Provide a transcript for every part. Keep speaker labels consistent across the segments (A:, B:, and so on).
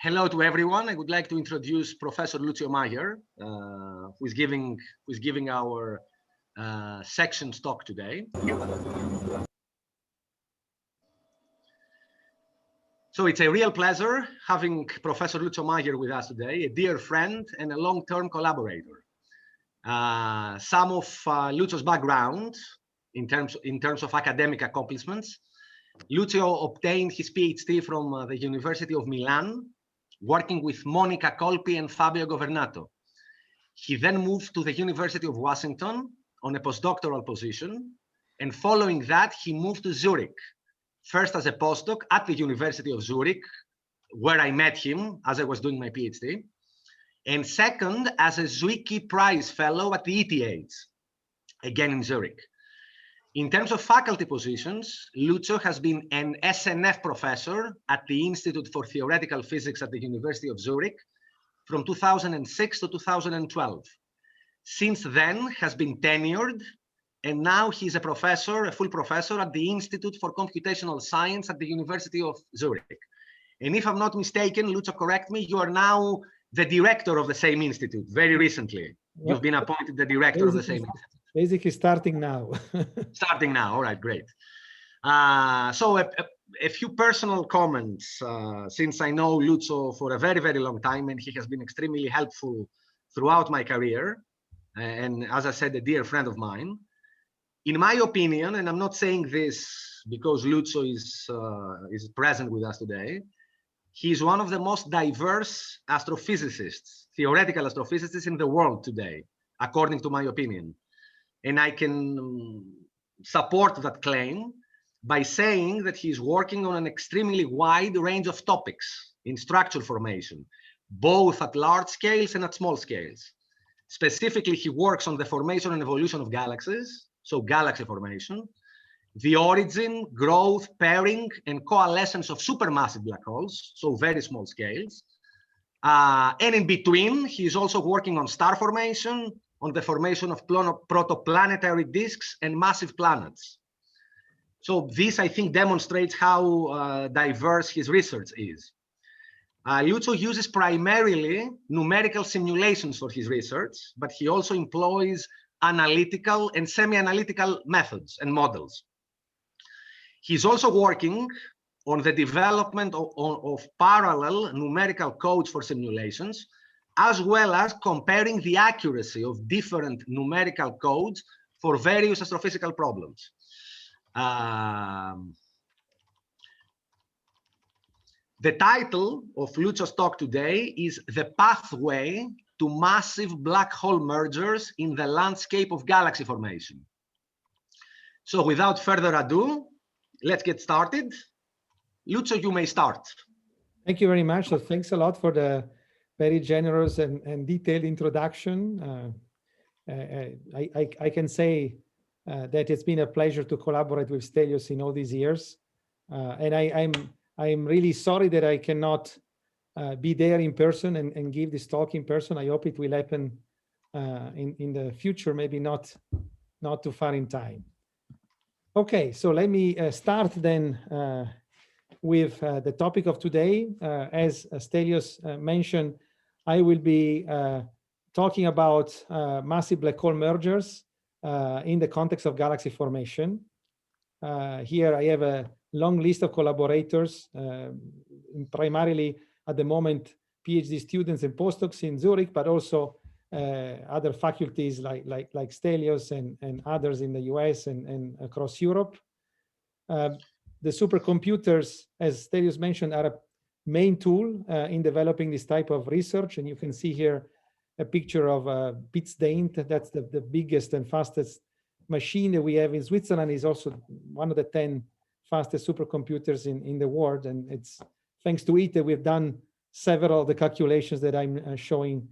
A: Hello to everyone. I would like to introduce Professor Lucio Mayer, who is giving our section talk today. So it's a real pleasure having Professor Lucio Mayer with us today, a dear friend and a long-term collaborator. Some of Lucio's background in terms of academic accomplishments. Lucio obtained his PhD from the University of Milan, working with Monica Colpi and Fabio Governato. He then moved to the University of Washington on a postdoctoral position, and following that, he moved to Zurich, first as a postdoc at the University of Zurich, where I met him as I was doing my PhD, and second as a Zwicky Prize Fellow at the ETH, again in Zurich. In terms of faculty positions, Lucio has been an SNF professor at the Institute for Theoretical Physics at the University of Zurich from 2006 to 2012. Since then, has been tenured, and now he's a professor, a full professor at the Institute for Computational Science at the University of Zurich. And if I'm not mistaken, Lucio, correct me, you are now the director of the same institute very recently. You've been appointed the director of the same institute.
B: Basically starting now.
A: Starting now, all right, great. So a few personal comments, since I know Lucio for a very, very long time, and he has been extremely helpful throughout my career. And as I said, a dear friend of mine. In my opinion, and I'm not saying this because Lucio is present with us today, he's one of the most diverse astrophysicists, theoretical astrophysicists in the world today, according to my opinion. And I can support that claim by saying that he's working on an extremely wide range of topics in structure formation, both at large scales and at small scales. Specifically, he works on the formation and evolution of galaxies, so galaxy formation, the origin, growth, pairing, and coalescence of supermassive black holes, so very small scales. And in between, he's also working on star formation, on the formation of protoplanetary disks and massive planets. So this, I think, demonstrates how diverse his research is. Lucio uses primarily numerical simulations for his research, but he also employs analytical and semi-analytical methods and models. He's also working on the development of parallel numerical codes for simulations, as well as comparing the accuracy of different numerical codes for various astrophysical problems. The title of Lucio's talk today is The Pathway to Massive Black Hole Mergers in the Landscape of Galaxy Formation. So without further ado, let's get started. Lucio, you may start.
B: Thank you very much. So thanks a lot for the very generous and detailed introduction. I can say that it's been a pleasure to collaborate with Stelios in all these years. And I'm really sorry that I cannot be there in person and give this talk in person. I hope it will happen in the future, maybe not too far in time. Okay, so let me start then with the topic of today. As Stelios mentioned, I will be talking about massive black hole mergers in the context of galaxy formation. Here I have a long list of collaborators, primarily at the moment PhD students and postdocs in Zurich, but also other faculties like Stelios and others in the US and across Europe. The supercomputers, as Stelios mentioned, are a main tool in developing this type of research. And you can see here a picture of BitsDaint. That's the biggest and fastest machine that we have in Switzerland. Is also one of the 10 fastest supercomputers in the world. And it's thanks to it that we've done several of the calculations that I'm showing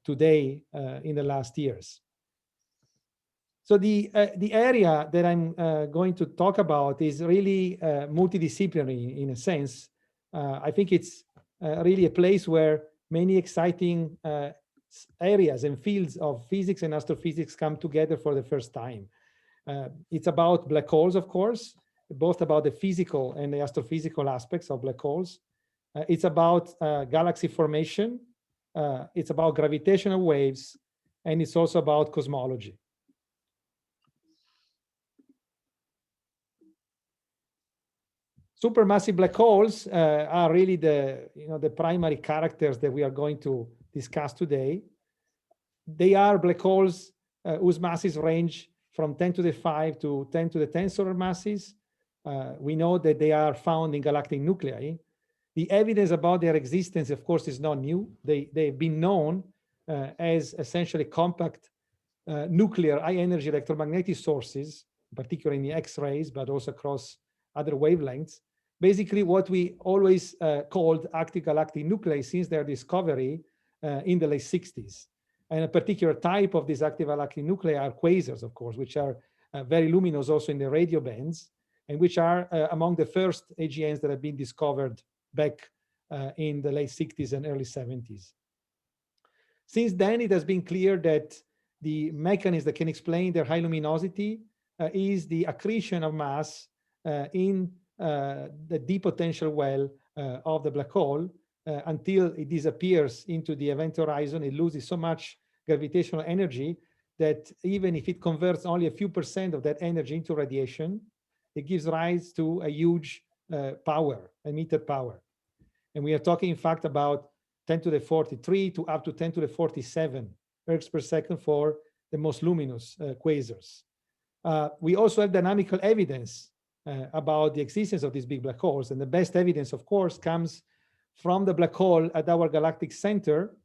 B: today in the last years. So the area that I'm going to talk about is really multidisciplinary in a sense. I think it's really a place where many exciting areas and fields of physics and astrophysics come together for the first time. It's about black holes, of course, both about the physical and the astrophysical aspects of black holes. It's about galaxy formation. It's about gravitational waves, and it's also about cosmology. Supermassive black holes are really the primary characters that we are going to discuss today. They are black holes whose masses range from 10 to the 5 to 10 to the 10 solar masses. We know that they are found in galactic nuclei. The evidence about their existence, of course, is not new. They've been known as essentially compact nuclear high-energy electromagnetic sources, particularly in the X-rays, but also across other wavelengths. Basically, what we always called active galactic nuclei since their discovery in the late 60s. And a particular type of these active galactic nuclei are quasars, of course, which are very luminous also in the radio bands, and which are among the first AGNs that have been discovered back in the late 60s and early 70s. Since then, it has been clear that the mechanism that can explain their high luminosity is the accretion of mass in the deep potential well of the black hole until it disappears into the event horizon. It loses so much gravitational energy that even if it converts only a few % of that energy into radiation, it gives rise to a huge power, emitted power. And we are talking, in fact, about 10 to the 43 to up to 10 to the 47 ergs per second for the most luminous quasars. We also have dynamical evidence about the existence of these big black holes. And the best evidence, of course, comes from the black hole at our galactic center,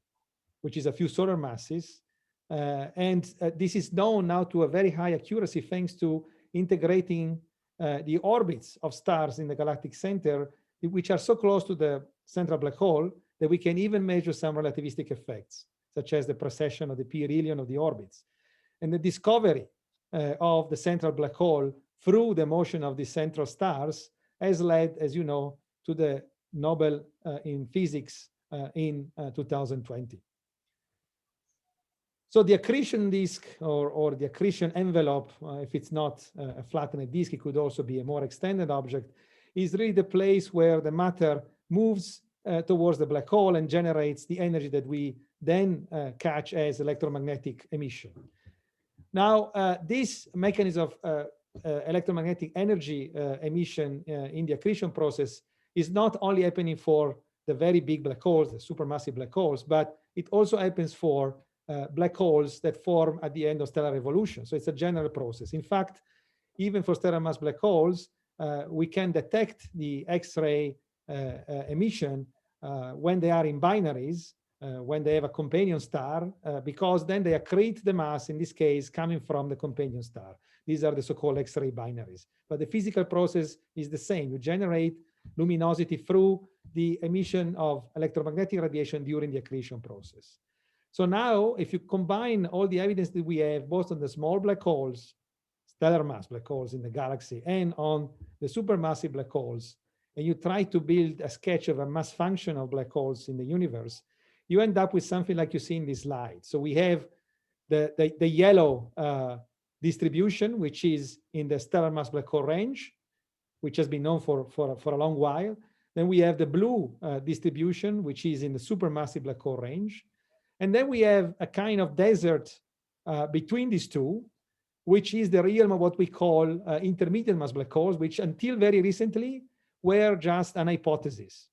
B: which is a few solar masses. This is known now to a very high accuracy thanks to integrating the orbits of stars in the galactic center, which are so close to the central black hole that we can even measure some relativistic effects, such as the precession or the perihelion of the orbits. And the discovery of the central black hole through the motion of the central stars has led, as you know, to the Nobel in physics in 2020. So the accretion disk or the accretion envelope, if it's not a flattened disk, it could also be a more extended object, is really the place where the matter moves towards the black hole and generates the energy that we then catch as electromagnetic emission. Now, this mechanism of electromagnetic energy emission in the accretion process is not only happening for the very big black holes, the supermassive black holes, but it also happens for black holes that form at the end of stellar evolution. So it's a general process. In fact, even for stellar mass black holes, we can detect the X-ray emission when they are in binaries, when they have a companion star, because then they accrete the mass, in this case, coming from the companion star. These are the so-called X-ray binaries. But the physical process is the same. You generate luminosity through the emission of electromagnetic radiation during the accretion process. So now, if you combine all the evidence that we have, both on the small black holes, stellar mass black holes in the galaxy, and on the supermassive black holes, and you try to build a sketch of a mass function of black holes in the universe, you end up with something like you see in this slide. So we have the yellow distribution, which is in the stellar mass black hole range, which has been known for a long while. Then we have the blue distribution, which is in the supermassive black hole range. And then we have a kind of desert between these two, which is the realm of what we call intermediate mass black holes, which until very recently were just an hypothesis.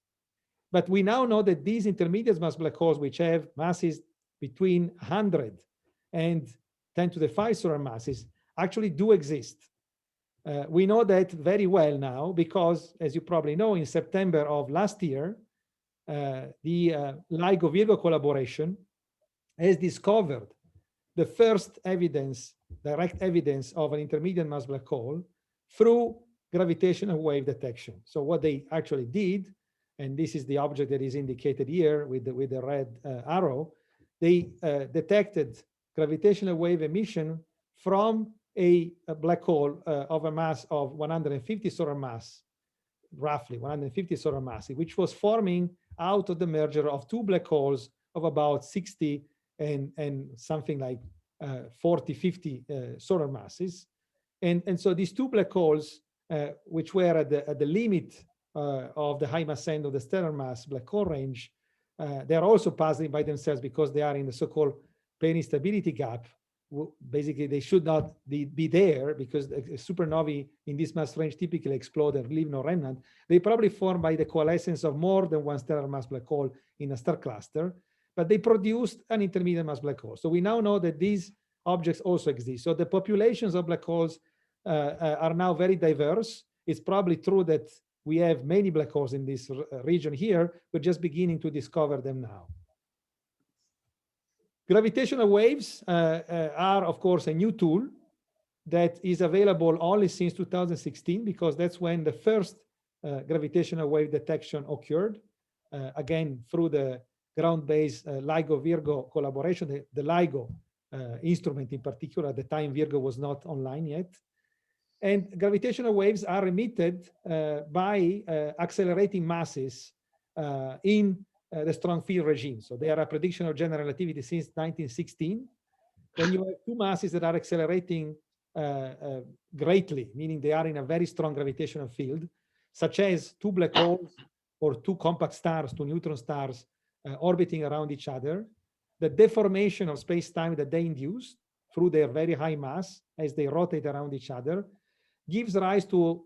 B: But we now know that these intermediate mass black holes, which have masses between 100 and 10 to the 5 solar masses, actually do exist. We know that very well now because, as you probably know, in September of last year, the LIGO Virgo collaboration has discovered the first evidence, direct evidence of an intermediate mass black hole through gravitational wave detection. So what they actually did, and this is the object that is indicated here with the red arrow, they detected gravitational wave emission from a black hole of a mass of 150 solar mass, roughly 150 solar mass, which was forming out of the merger of two black holes of about 60 and something like 40, 50 solar masses. And so these two black holes, which were at the limit of the high mass end of the stellar mass black hole range, they are also puzzling by themselves because they are in the so-called plane instability gap. Basically, they should not be there because supernovae in this mass range typically explode and leave no remnant. They probably form by the coalescence of more than one stellar mass black hole in a star cluster, but they produced an intermediate mass black hole. So we now know that these objects also exist. So the populations of black holes are now very diverse. It's probably true that we have many black holes in this region here. We're just beginning to discover them now. Gravitational waves are, of course, a new tool that is available only since 2016, because that's when the first gravitational wave detection occurred, again, through the ground-based LIGO Virgo collaboration, the LIGO instrument in particular. At the time, Virgo was not online yet. And gravitational waves are emitted by accelerating masses in the strong field regime. So they are a prediction of general relativity since 1916. When you have two masses that are accelerating greatly, meaning they are in a very strong gravitational field, such as two black holes or two compact stars, two neutron stars orbiting around each other, the deformation of space-time that they induce through their very high mass as they rotate around each other gives rise to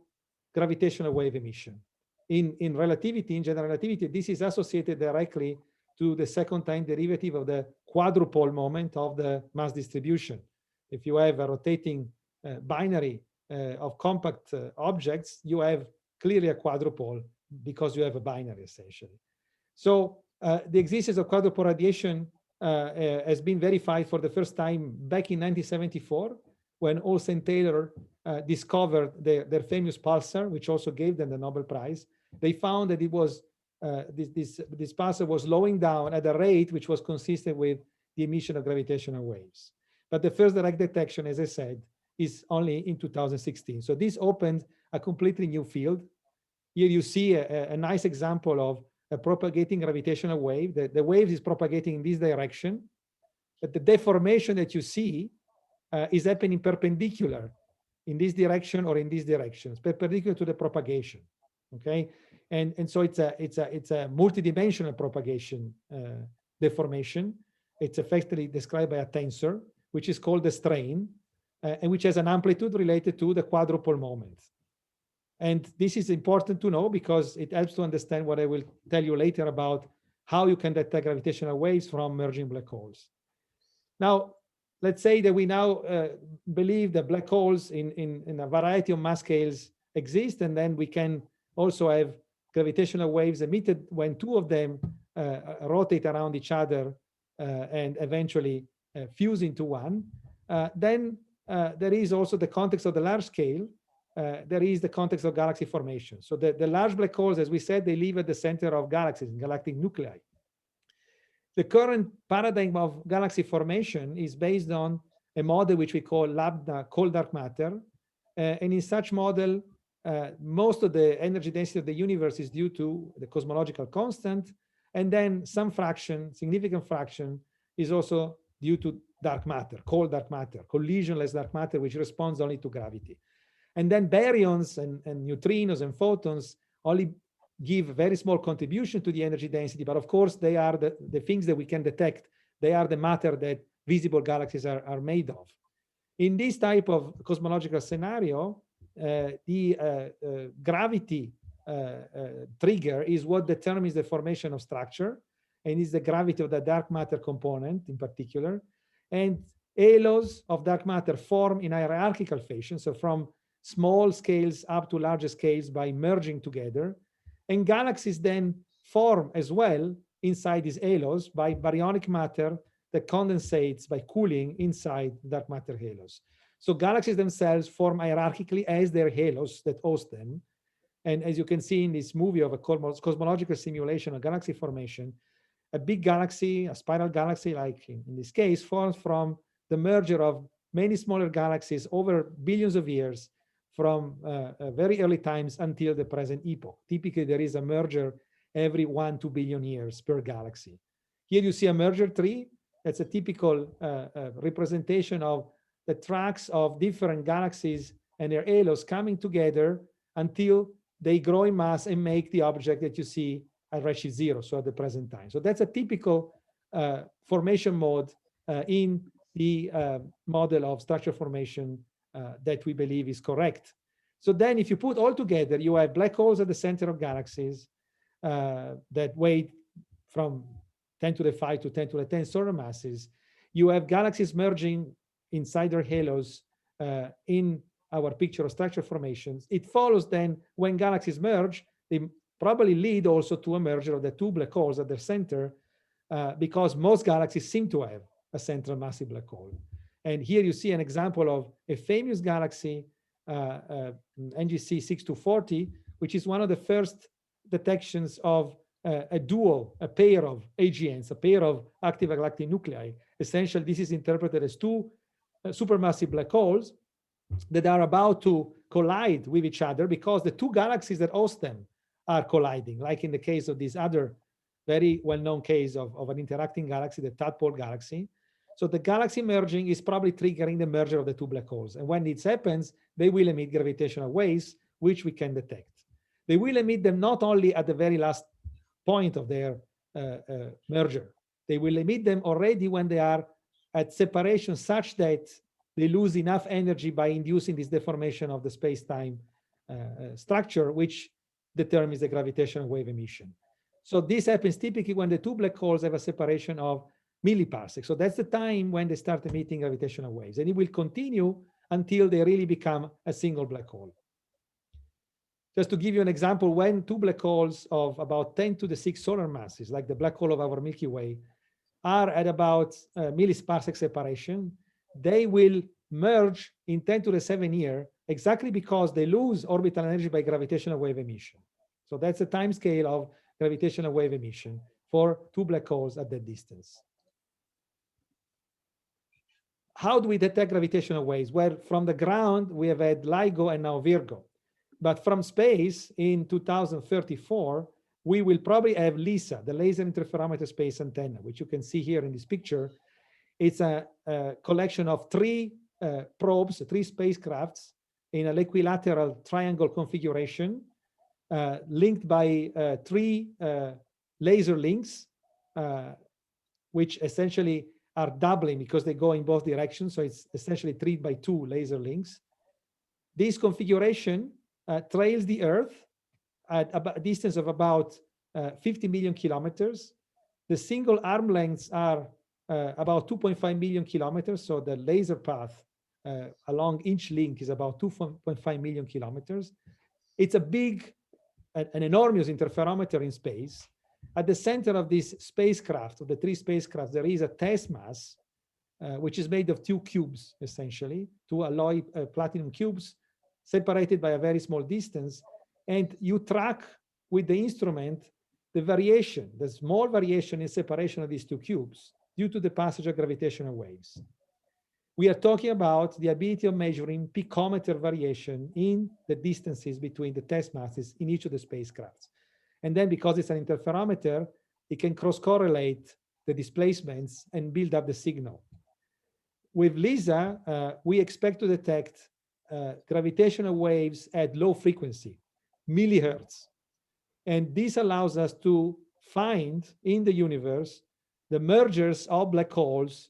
B: gravitational wave emission. In relativity, in general relativity, this is associated directly to the second time derivative of the quadrupole moment of the mass distribution. If you have a rotating binary of compact objects, you have clearly a quadrupole because you have a binary essentially. So the existence of quadrupole radiation has been verified for the first time back in 1974 when Olsen and Taylor discovered their famous pulsar, which also gave them the Nobel Prize. They found that it was this pulsar was slowing down at a rate which was consistent with the emission of gravitational waves. But the first direct detection, as I said, is only in 2016. So this opened a completely new field. Here you see a nice example of a propagating gravitational wave. The wave is propagating in this direction, but the deformation that you see is happening perpendicular in this direction or in this direction, perpendicular to the propagation. Okay, and so it's a multidimensional propagation deformation. It's effectively described by a tensor, which is called the strain, and which has an amplitude related to the quadrupole moment. And this is important to know because it helps to understand what I will tell you later about how you can detect gravitational waves from merging black holes. Now, let's say that we now believe that black holes in a variety of mass scales exist, and then we can also have gravitational waves emitted when two of them rotate around each other and eventually fuse into one. Then there is also the context of the large scale. There is the context of galaxy formation. So the large black holes, as we said, they live at the center of galaxies, galactic nuclei. The current paradigm of galaxy formation is based on a model which we call lambda cold dark matter. And in such model, most of the energy density of the universe is due to the cosmological constant. And then some fraction, significant fraction, is also due to dark matter, cold dark matter, collisionless dark matter, which responds only to gravity. And then baryons and neutrinos and photons only give very small contribution to the energy density, but of course they are the things that we can detect. They are the matter that visible galaxies are made of. In this type of cosmological scenario, the gravity trigger is what determines the formation of structure, and is the gravity of the dark matter component in particular. And halos of dark matter form in hierarchical fashion, so from small scales up to larger scales by merging together. And galaxies then form as well inside these halos by baryonic matter that condensates by cooling inside dark matter halos. So galaxies themselves form hierarchically as their halos that host them. And as you can see in this movie of a cosmological simulation of galaxy formation, a big galaxy, a spiral galaxy, like in this case, forms from the merger of many smaller galaxies over billions of years from very early times until the present epoch. Typically, there is a merger every 1-2 billion years per galaxy. Here you see a merger tree. That's a typical representation of the tracks of different galaxies and their halos coming together until they grow in mass and make the object that you see at redshift 0, so at the present time. So that's a typical formation mode in the model of structure formation that we believe is correct. So then if you put all together, you have black holes at the center of galaxies that weigh from 10 to the 5 to 10 to the 10 solar masses. You have galaxies merging inside their halos in our picture of structure formations. It follows then when galaxies merge, they probably lead also to a merger of the two black holes at their center, because most galaxies seem to have a central massive black hole. And here you see an example of a famous galaxy, NGC 6240, which is one of the first detections of a dual, a pair of AGNs, a pair of active galactic nuclei. Essentially, this is interpreted as two supermassive black holes that are about to collide with each other because the two galaxies that host them are colliding, like in the case of this other very well-known case of an interacting galaxy, the tadpole galaxy. So the galaxy merging is probably triggering the merger of the two black holes. And when this happens, they will emit gravitational waves, which we can detect. They will emit them not only at the very last point of their merger. They will emit them already when they are at separation such that they lose enough energy by inducing this deformation of the space-time structure, which determines the gravitational wave emission. So this happens typically when the two black holes have a separation of milliparsecs. So that's the time when they start emitting gravitational waves. And it will continue until they really become a single black hole. Just to give you an example, when two black holes of about 10 to the 6 solar masses, like the black hole of our Milky Way, are at about milliparsec separation, they will merge in 10 to the 7 year, exactly because they lose orbital energy by gravitational wave emission. So that's the time scale of gravitational wave emission for two black holes at that distance. How do we detect gravitational waves? Well, from the ground, we have had LIGO and now Virgo. But from space, in 2034, we will probably have LISA, the Laser Inteferometer Space Antenna, which you can see here in this picture. It's a collection of three probes, three spacecrafts in an equilateral triangle configuration, linked by three laser links, which essentially are doubling because they go in both directions. So it's essentially 3 by 2 laser links. This configuration trails the Earth at a distance of about 50 million kilometers. The single arm lengths are about 2.5 million kilometers. So the laser path along each link is about 2.5 million kilometers. It's a big, an enormous interferometer in space. At the center of this spacecraft, of the three spacecrafts, there is a test mass, which is made of 2 cubes, essentially, 2 alloy platinum cubes, separated by a very small distance. And you track with the instrument the variation, the small variation in separation of these 2 cubes due to the passage of gravitational waves. We are talking about the ability of measuring picometer variation in the distances between the test masses in each of the spacecrafts. And then because it's an interferometer, it can cross-correlate the displacements and build up the signal. With LISA, we expect to detect gravitational waves at low frequency, millihertz. And this allows us to find in the universe the mergers of black holes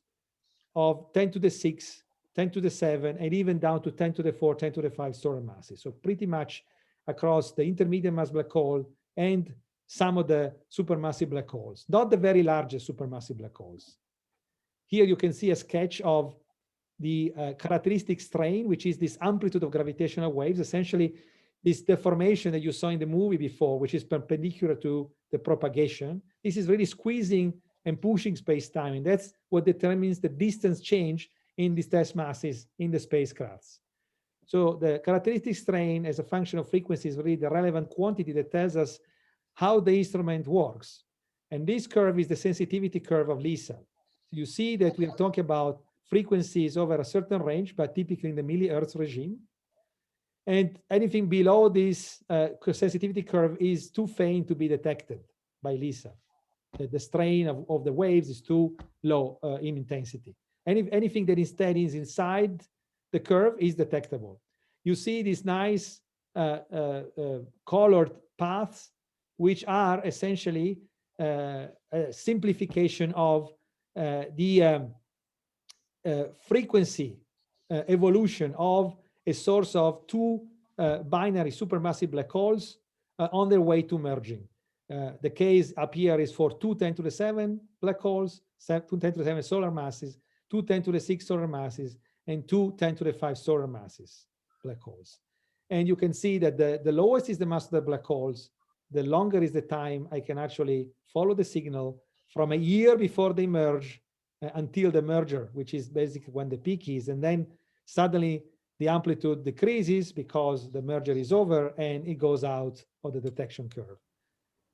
B: of 10 to the 6, 10 to the 7, and even down to 10 to the 4, 10 to the 5 solar masses. So pretty much across the intermediate mass black hole and some of the supermassive black holes, not the very largest supermassive black holes. Here you can see a sketch of the characteristic strain, which is this amplitude of gravitational waves, essentially this deformation that you saw in the movie before, which is perpendicular to the propagation. This is really squeezing and pushing space-time, and that's what determines the distance change in these test masses in the spacecrafts. So the characteristic strain as a function of frequency is really the relevant quantity that tells us how the instrument works. And this curve is the sensitivity curve of LISA. You see that we are talking about frequencies over a certain range, but typically in the millihertz regime. And anything below this sensitivity curve is too faint to be detected by LISA. The strain of the waves is too low in intensity. And if anything that instead is inside the curve is detectable. You see this nice colored paths, which are essentially a simplification of the frequency evolution of a source of two binary supermassive black holes on their way to merging. The case up here is for 2 × 10⁷ black holes, 2 × 10⁷ solar masses, 2 × 10⁶ solar masses, and 2 × 10⁵ solar masses black holes. And you can see that the lowest is the mass of the black holes, the longer is the time I can actually follow the signal from a year before they merge until the merger, which is basically when the peak is, and then suddenly the amplitude decreases because the merger is over and it goes out of the detection curve.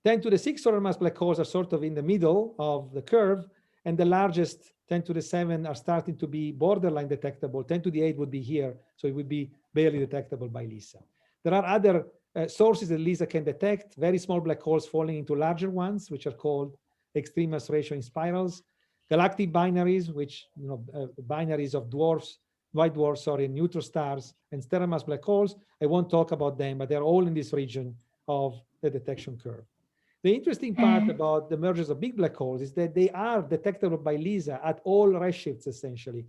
B: 10⁶ solar mass black holes are sort of in the middle of the curve, and the largest 10⁷ are starting to be borderline detectable. 10⁸ would be here, so it would be barely detectable by LISA. There are other sources that LISA can detect, very small black holes falling into larger ones, which are called extreme mass ratio in spirals, galactic binaries, which, binaries of white dwarfs, sorry, neutron stars, and stellar mass black holes. I won't talk about them, but they're all in this region of the detection curve. The interesting part about the mergers of big black holes is that they are detectable by LISA at all redshifts, essentially.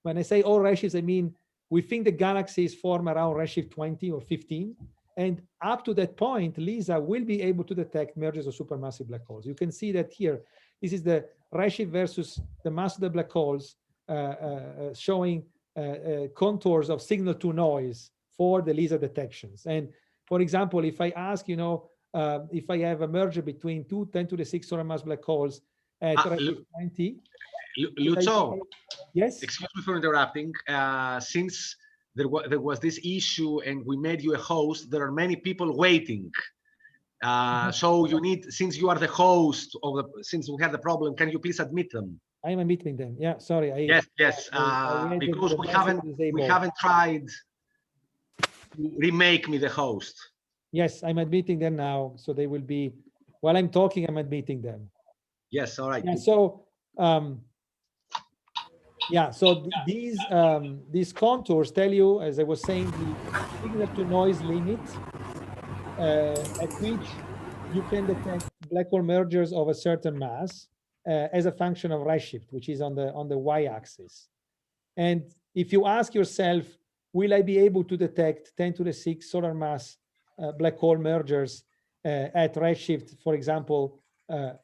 B: When I say all redshifts, I mean we think the galaxies form around redshift 20 or 15, and up to that point, LISA will be able to detect mergers of supermassive black holes. You can see that here. This is the redshift versus the mass of the black holes, showing contours of signal to noise for the LISA detections. And for example, if I ask, if I have a merger between 2 10⁶ solar mass black holes at redshift 20.
A: Lucio,
B: yes?
A: Excuse me for interrupting. Since there was this issue and we made you a host, there are many people waiting. So you need, since you are the host of since we had the problem, can you please admit them?
B: I am admitting them. Yeah, sorry.
A: Yes. Because we haven't tried to remake me the host.
B: Yes, I'm admitting them now. So they will be, while I'm talking, I'm admitting them.
A: Yes, all right.
B: Yeah, so these contours tell you, as I was saying, the signal to noise limit at which you can detect black hole mergers of a certain mass as a function of redshift, which is on the y-axis. And if you ask yourself, will I be able to detect 10⁶ solar mass black hole mergers at redshift, for example,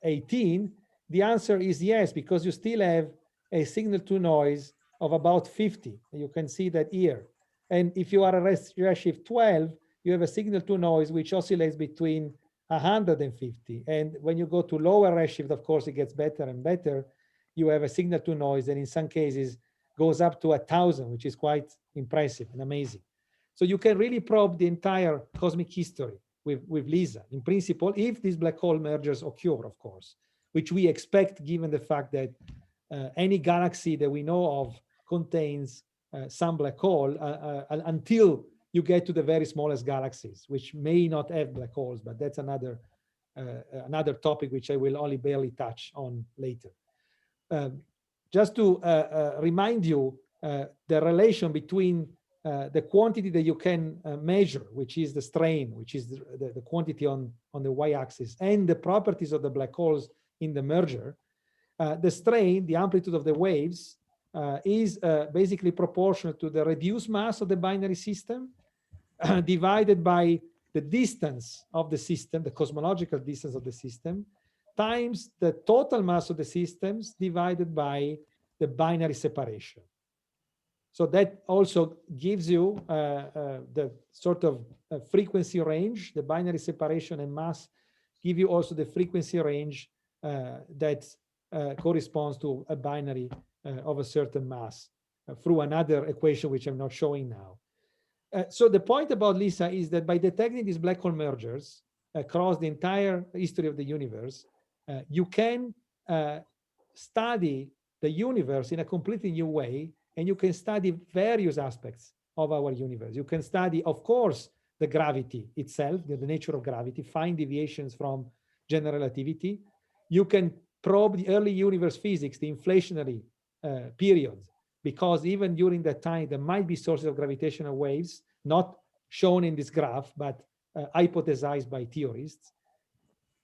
B: 18? The answer is yes, because you still have a signal to noise of about 50. You can see that here. And if you are a redshift 12, you have a signal to noise which oscillates between 150. And when you go to lower redshift, of course, it gets better and better. You have a signal to noise, and in some cases goes up to 1,000, which is quite impressive and amazing. So you can really probe the entire cosmic history with LISA, in principle, if these black hole mergers occur, of course, which we expect given the fact that any galaxy that we know of contains some black hole until you get to the very smallest galaxies, which may not have black holes, but that's another topic which I will only barely touch on later. Just to remind you, the relation between the quantity that you can measure, which is the strain, which is the quantity on the y-axis, and the properties of the black holes in the merger, the strain, the amplitude of the waves, is basically proportional to the reduced mass of the binary system divided by the distance of the system, the cosmological distance of the system, times the total mass of the systems divided by the binary separation. So that also gives you the sort of frequency range. The binary separation and mass give you also the frequency range that corresponds to a binary of a certain mass through another equation, which I'm not showing now. So the point about LISA is that by detecting these black hole mergers across the entire history of the universe, you can study the universe in a completely new way, and you can study various aspects of our universe. You can study, of course, the gravity itself, the nature of gravity, find deviations from general relativity. You can probe the early universe physics, the inflationary period, because even during that time, there might be sources of gravitational waves, not shown in this graph, but hypothesized by theorists.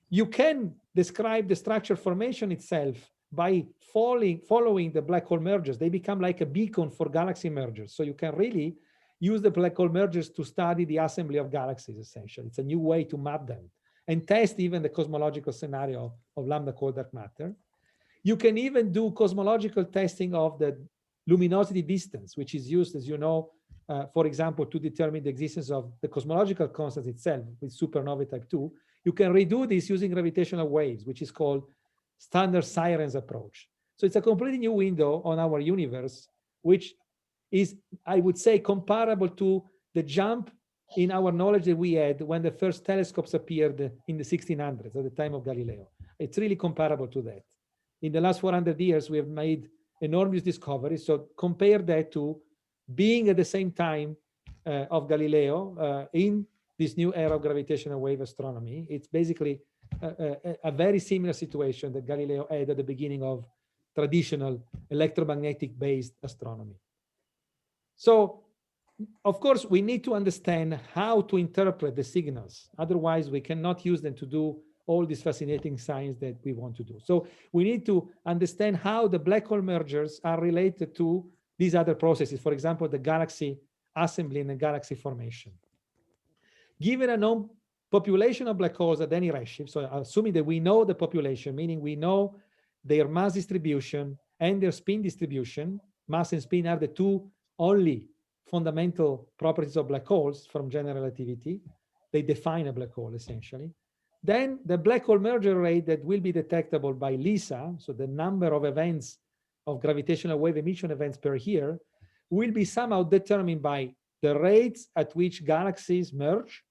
B: You can describe the structure formation itself by following the black hole mergers. They become like a beacon for galaxy mergers. So you can really use the black hole mergers to study the assembly of galaxies, essentially. It's a new way to map them and test even the cosmological scenario of lambda cold dark matter. You can even do cosmological testing of the luminosity distance, which is used, as you know, for example, to determine the existence of the cosmological constant itself with supernovae type 2. You can redo this using gravitational waves, which is called standard sirens approach. So it's a completely new window on our universe, which is, I would say, comparable to the jump in our knowledge that we had when the first telescopes appeared in the 1600s at the time of Galileo. It's really comparable to that. In the last 400 years, we have made enormous discoveries. So compare that to being at the same time of Galileo in this new era of gravitational wave astronomy. It's basically a very similar situation that Galileo had at the beginning of traditional electromagnetic-based astronomy. So, of course, we need to understand how to interpret the signals. Otherwise, we cannot use them to do all this fascinating science that we want to do. So we need to understand how the black hole mergers are related to these other processes. For example, the galaxy assembly and the galaxy formation. Given a known population of black holes at any redshift, so assuming that we know the population, meaning we know their mass distribution and their spin distribution, mass and spin are the two only fundamental properties of black holes from general relativity. They define a black hole essentially. Then the black hole merger rate that will be detectable by LISA, so the number of events of gravitational wave emission events per year, will be somehow determined by the rates at which galaxies merge,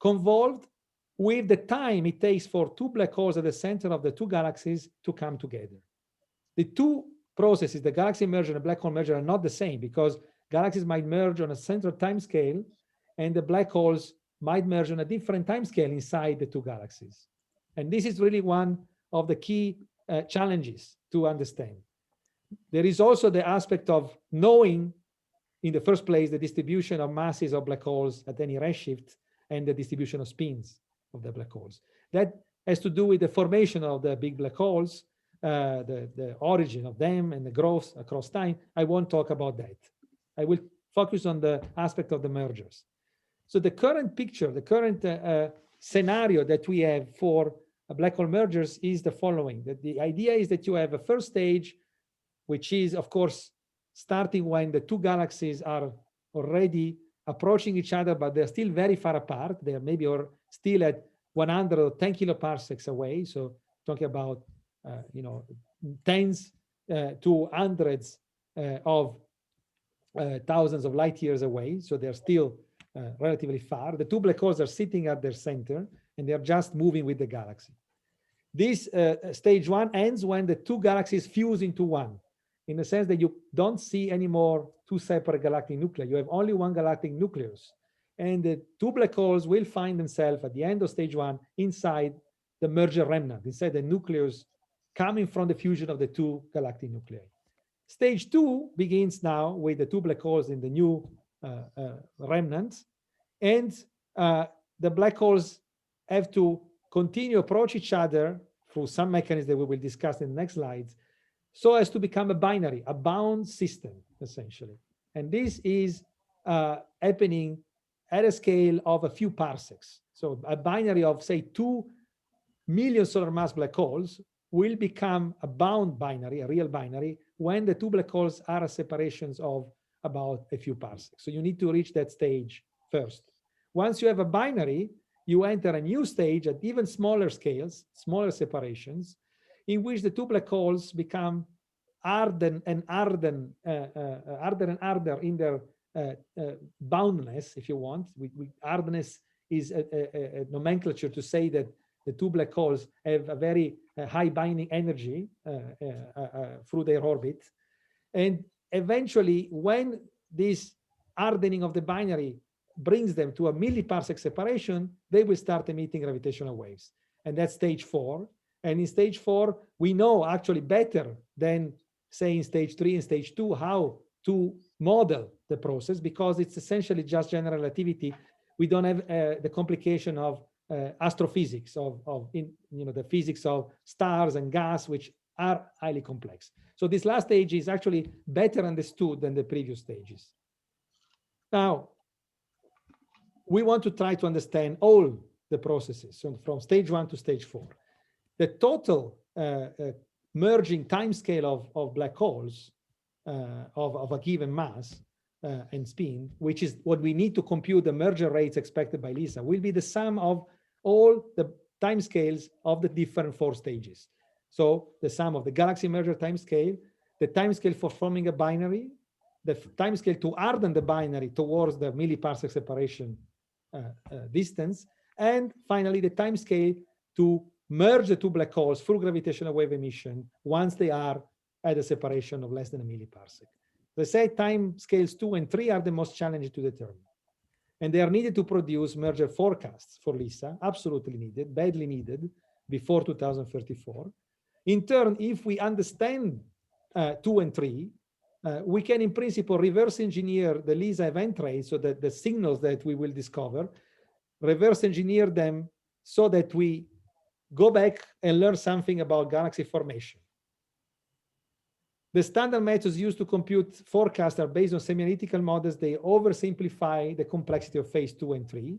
B: convolved with the time it takes for two black holes at the center of the two galaxies to come together. The two processes, the galaxy merger and the black hole merger, are not the same because galaxies might merge on a central time scale and the black holes might merge on a different time scale inside the two galaxies. And this is really one of the key challenges to understand. There is also the aspect of knowing in the first place the distribution of masses of black holes at any redshift and the distribution of spins of the black holes. That has to do with the formation of the big black holes, the origin of them and the growth across time. I won't talk about that. I will focus on the aspect of the mergers. So the current picture, the current scenario that we have for black hole mergers is the following. That the idea is that you have a first stage, which is, of course, starting when the two galaxies are already approaching each other, but they're still very far apart. They are maybe still at 100 or 10 kiloparsecs away. So talking about, tens to hundreds of thousands of light years away. So they're still relatively far. The two black holes are sitting at their center and they're just moving with the galaxy. This stage one ends when the two galaxies fuse into one, in the sense that you don't see anymore two separate galactic nuclei. You have only one galactic nucleus. And the two black holes will find themselves at the end of stage one inside the merger remnant, inside the nucleus coming from the fusion of the two galactic nuclei. Stage two begins now with the two black holes in the new remnant. And the black holes have to continue approach each other through some mechanism that we will discuss in the next slides, so as to become a binary, a bound system, essentially. And this is happening at a scale of a few parsecs. So a binary of, say, 2 million solar mass black holes will become a bound binary, a real binary, when the two black holes are at separations of about a few parsecs. So you need to reach that stage first. Once you have a binary, you enter a new stage at even smaller scales, smaller separations, in which the two black holes become harder and harder in their boundness, if you want. Hardness is a nomenclature to say that the two black holes have a very high binding energy through their orbit. And eventually, when this hardening of the binary brings them to a milliparsec separation, they will start emitting gravitational waves. And that's stage 4. And in stage 4, we know actually better than, say, in stage 3 and stage 2, how to model the process, because it's essentially just general relativity We don't have the complication of astrophysics, the physics of stars and gas, which are highly complex. So this last stage is actually better understood than the previous stages. Now, we want to try to understand all the processes, so from stage 1 to stage 4. The total merging timescale of black holes of a given mass and spin, which is what we need to compute the merger rates expected by LISA, will be the sum of all the timescales of the different 4 stages. So the sum of the galaxy merger timescale, the timescale for forming a binary, the timescale to harden the binary towards the milliparsec separation distance, and finally the timescale to merge the 2 black holes through gravitational wave emission once they are at a separation of less than a milliparsec. They say time scales 2 and 3 are the most challenging to determine. And they are needed to produce merger forecasts for LISA, absolutely needed, badly needed, before 2034. In turn, if we understand 2 and 3, we can in principle reverse engineer the LISA event rates, so that the signals that we will discover, reverse engineer them so that we go back and learn something about galaxy formation. The standard methods used to compute forecasts are based on semi-analytical models. They oversimplify the complexity of phase 2 and 3.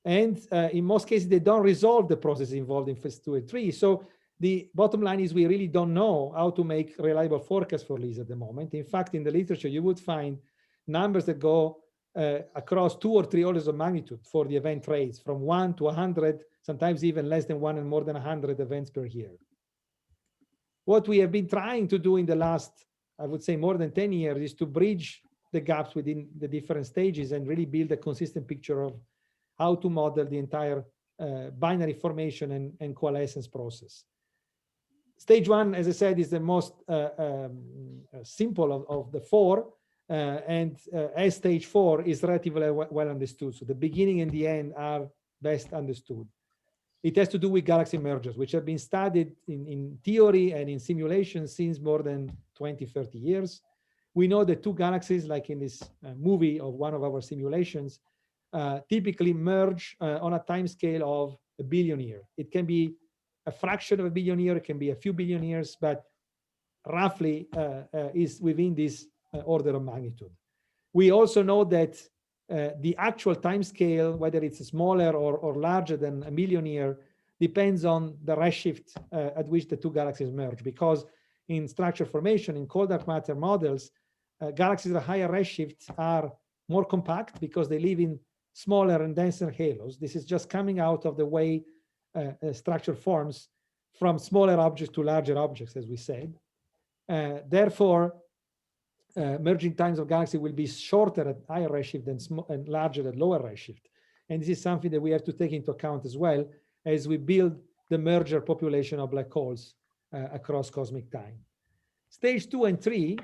B: And in most cases, they don't resolve the processes involved in phase 2 and 3. So the bottom line is we really don't know how to make reliable forecasts for LISA at the moment. In fact, in the literature, you would find numbers that go across 2 or 3 orders of magnitude for the event rates, from 1 to 100, sometimes even less than 1 and more than 100 events per year. What we have been trying to do in the last, I would say, more than 10 years is to bridge the gaps within the different stages and really build a consistent picture of how to model the entire binary formation and coalescence process. Stage 1, as I said, is the most simple of the 4, as stage 4 is relatively well understood. So the beginning and the end are best understood. It has to do with galaxy mergers, which have been studied in theory and in simulation since more than 20, 30 years. We know that 2 galaxies, like in this movie of one of our simulations, typically merge on a time scale of 1 billion years. It can be a fraction of 1 billion years, it can be a few billion years, but roughly is within this order of magnitude. We also know that the actual time scale, whether it's smaller or larger than 1 million years, depends on the redshift at which the 2 galaxies merge. Because in structure formation, in cold dark matter models, galaxies at higher redshift are more compact because they live in smaller and denser halos. This is just coming out of the way structure forms from smaller objects to larger objects, as we said. Therefore, merging times of galaxy will be shorter at higher redshift and larger at lower redshift. And this is something that we have to take into account as well as we build the merger population of black holes across cosmic time. Stage 2 and 3,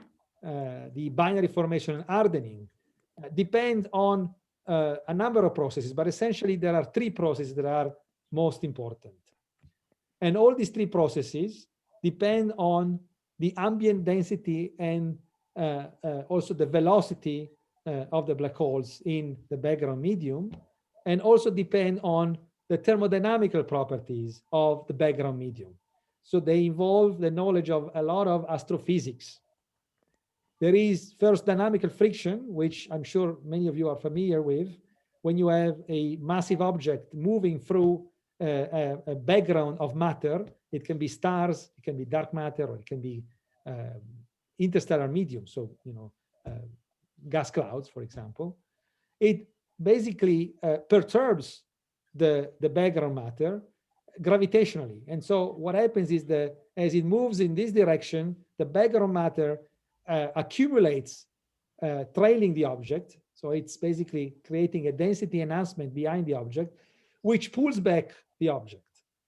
B: the binary formation and hardening, depend on a number of processes, but essentially there are 3 processes that are most important. And all these 3 processes depend on the ambient density and also the velocity of the black holes in the background medium, and also depend on the thermodynamical properties of the background medium. So they involve the knowledge of a lot of astrophysics. There is first dynamical friction, which I'm sure many of you are familiar with. When you have a massive object moving through a background of matter, it can be stars, it can be dark matter, or it can be interstellar medium, so gas clouds, for example. It basically perturbs the background matter gravitationally. And so what happens is that as it moves in this direction, the background matter accumulates, trailing the object. So it's basically creating a density enhancement behind the object, which pulls back the object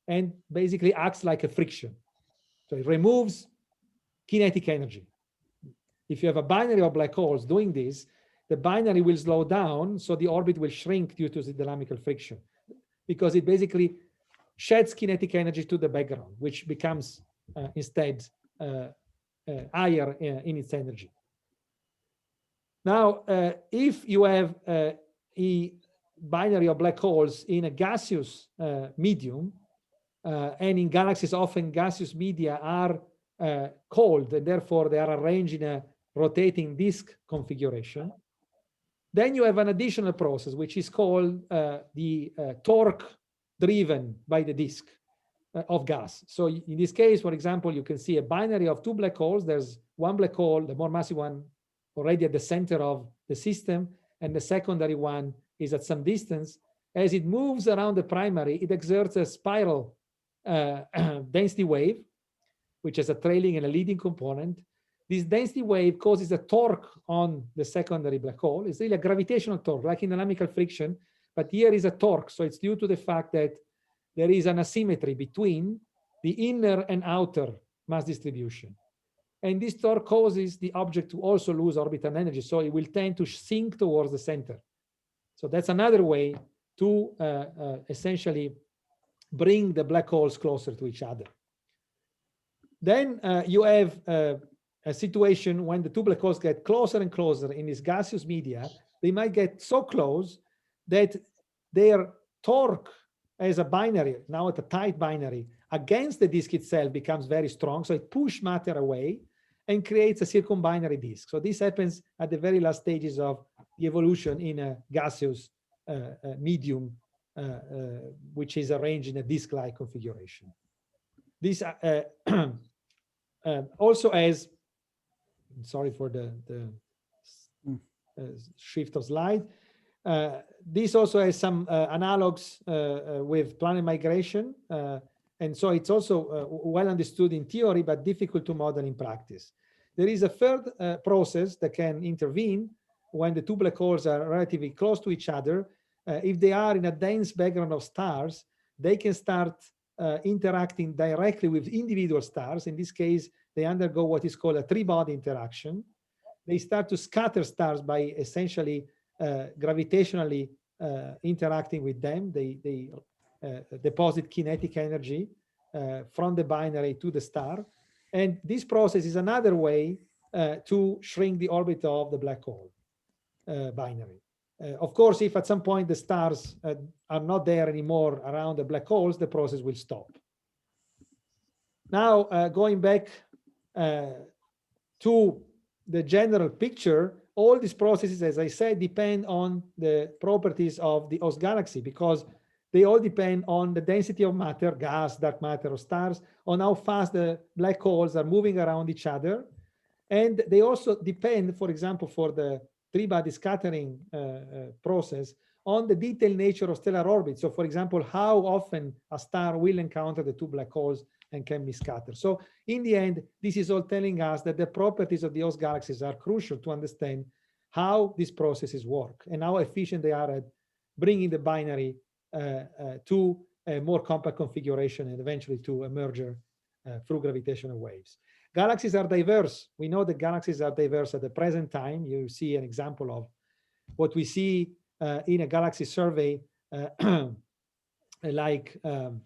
B: and basically acts like a friction. So it removes kinetic energy. If you have a binary of black holes doing this, the binary will slow down, so the orbit will shrink due to the dynamical friction, because it basically sheds kinetic energy to the background, which becomes instead higher in its energy. Now, if you have binary of black holes in a gaseous medium, and in galaxies often gaseous media are cold, and therefore they are arranged in a rotating disk configuration. Then you have an additional process, which is called the torque driven by the disk of gas. So in this case, for example, you can see a binary of two black holes. There's one black hole, the more massive one, already at the center of the system, and the secondary one is at some distance. As it moves around the primary, it exerts a spiral density wave, which has a trailing and a leading component. This density wave causes a torque on the secondary black hole. It's really a gravitational torque, like in dynamical friction, but here is a torque. So it's due to the fact that there is an asymmetry between the inner and outer mass distribution. And this torque causes the object to also lose orbital energy. So it will tend to sink towards the center. So that's another way to essentially bring the black holes closer to each other. Then you have a situation when the two black holes get closer and closer in this gaseous media. They might get so close that their torque as a binary, now at a tight binary, against the disk itself becomes very strong. So it pushes matter away and creates a circumbinary disk. So this happens at the very last stages of the evolution in a gaseous medium, which is arranged in a disk-like configuration. This also has, sorry for the shift of slide. This also has some analogs with planet migration. And so it's also well understood in theory, but difficult to model in practice. There is a third process that can intervene when the two black holes are relatively close to each other. If they are in a dense background of stars, they can start interacting directly with individual stars. In this case, they undergo what is called a three-body interaction. They start to scatter stars by essentially gravitationally interacting with them. They deposit kinetic energy from the binary to the star. And this process is another way to shrink the orbit of the black hole binary. Of course, if at some point the stars are not there anymore around the black holes, the process will stop. Now, going back to the general picture, all these processes, as I said, depend on the properties of the host galaxy, because they all depend on the density of matter, gas, dark matter, or stars, on how fast the black holes are moving around each other. And they also depend, for example, for the three-body scattering process, on the detailed nature of stellar orbit. So, for example, how often a star will encounter the two black holes and can be scattered. So in the end, this is all telling us that the properties of the host galaxies are crucial to understand how these processes work and how efficient they are at bringing the binary to a more compact configuration and eventually to a merger through gravitational waves. Galaxies are diverse. We know that galaxies are diverse at the present time. You see an example of what we see in a galaxy survey like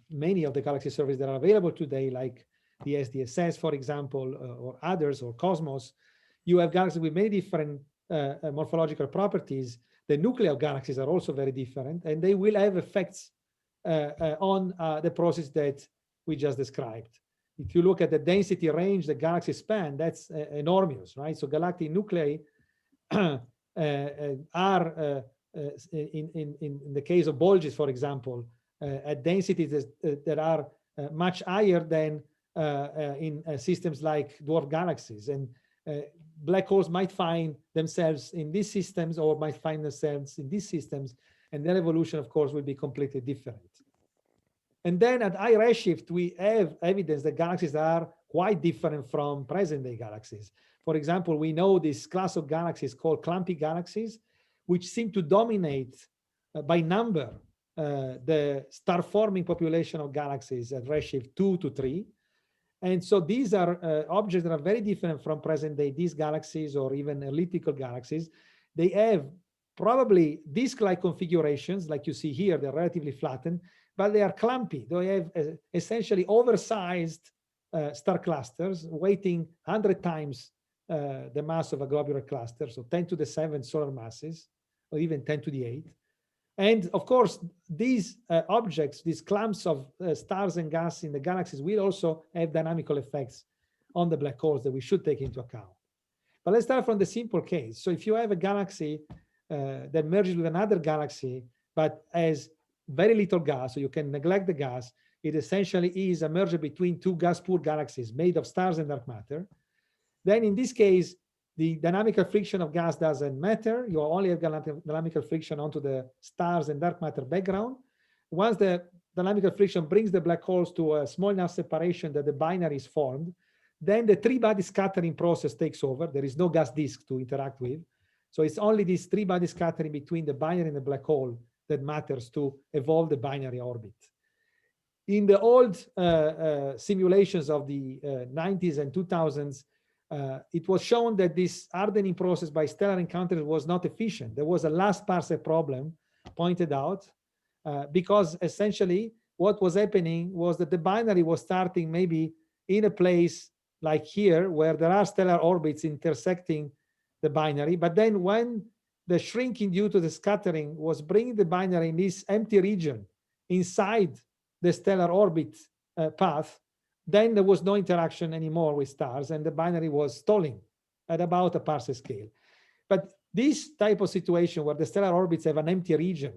B: many of the galaxy surveys that are available today, like the SDSS, for example, or others, or Cosmos. You have galaxies with many different morphological properties. The nuclei of galaxies are also very different, and they will have effects on the process that we just described. If you look at the density range the galaxies span, that's enormous, right? So galactic nuclei are, in the case of bulges, for example, at densities that are much higher than in systems like dwarf galaxies. And black holes might find themselves in these systems or might find themselves in these systems, and their evolution, of course, will be completely different. And then at high redshift, we have evidence that galaxies are quite different from present-day galaxies. For example, we know this class of galaxies called clumpy galaxies, which seem to dominate by number the star-forming population of galaxies at redshift 2 to 3. And so these are objects that are very different from present-day disk galaxies or even elliptical galaxies. They have probably disk-like configurations, like you see here. They're relatively flattened, but they are clumpy. They have essentially oversized star clusters, weighting 100 times the mass of a globular cluster, so 10 to the 7 solar masses, or even 10 to the 8. And of course, these objects, these clumps of stars and gas in the galaxies will also have dynamical effects on the black holes that we should take into account. But let's start from the simple case. So if you have a galaxy that merges with another galaxy, but has very little gas, so you can neglect the gas, it essentially is a merger between two gas-poor galaxies made of stars and dark matter. Then in this case, the dynamical friction of gas doesn't matter. You only have dynamical friction onto the stars and dark matter background. Once the dynamical friction brings the black holes to a small enough separation that the binary is formed, then the three-body scattering process takes over. There is no gas disk to interact with. So it's only this three-body scattering between the binary and the black hole that matters to evolve the binary orbit. In the old simulations of the 90s and 2000s, it was shown that this hardening process by stellar encounters was not efficient. There was a last parsec problem pointed out because essentially what was happening was that the binary was starting maybe in a place like here where there are stellar orbits intersecting the binary. But then when the shrinking due to the scattering was bringing the binary in this empty region inside the stellar orbit path, then there was no interaction anymore with stars and the binary was stalling at about a parsec scale. But this type of situation where the stellar orbits have an empty region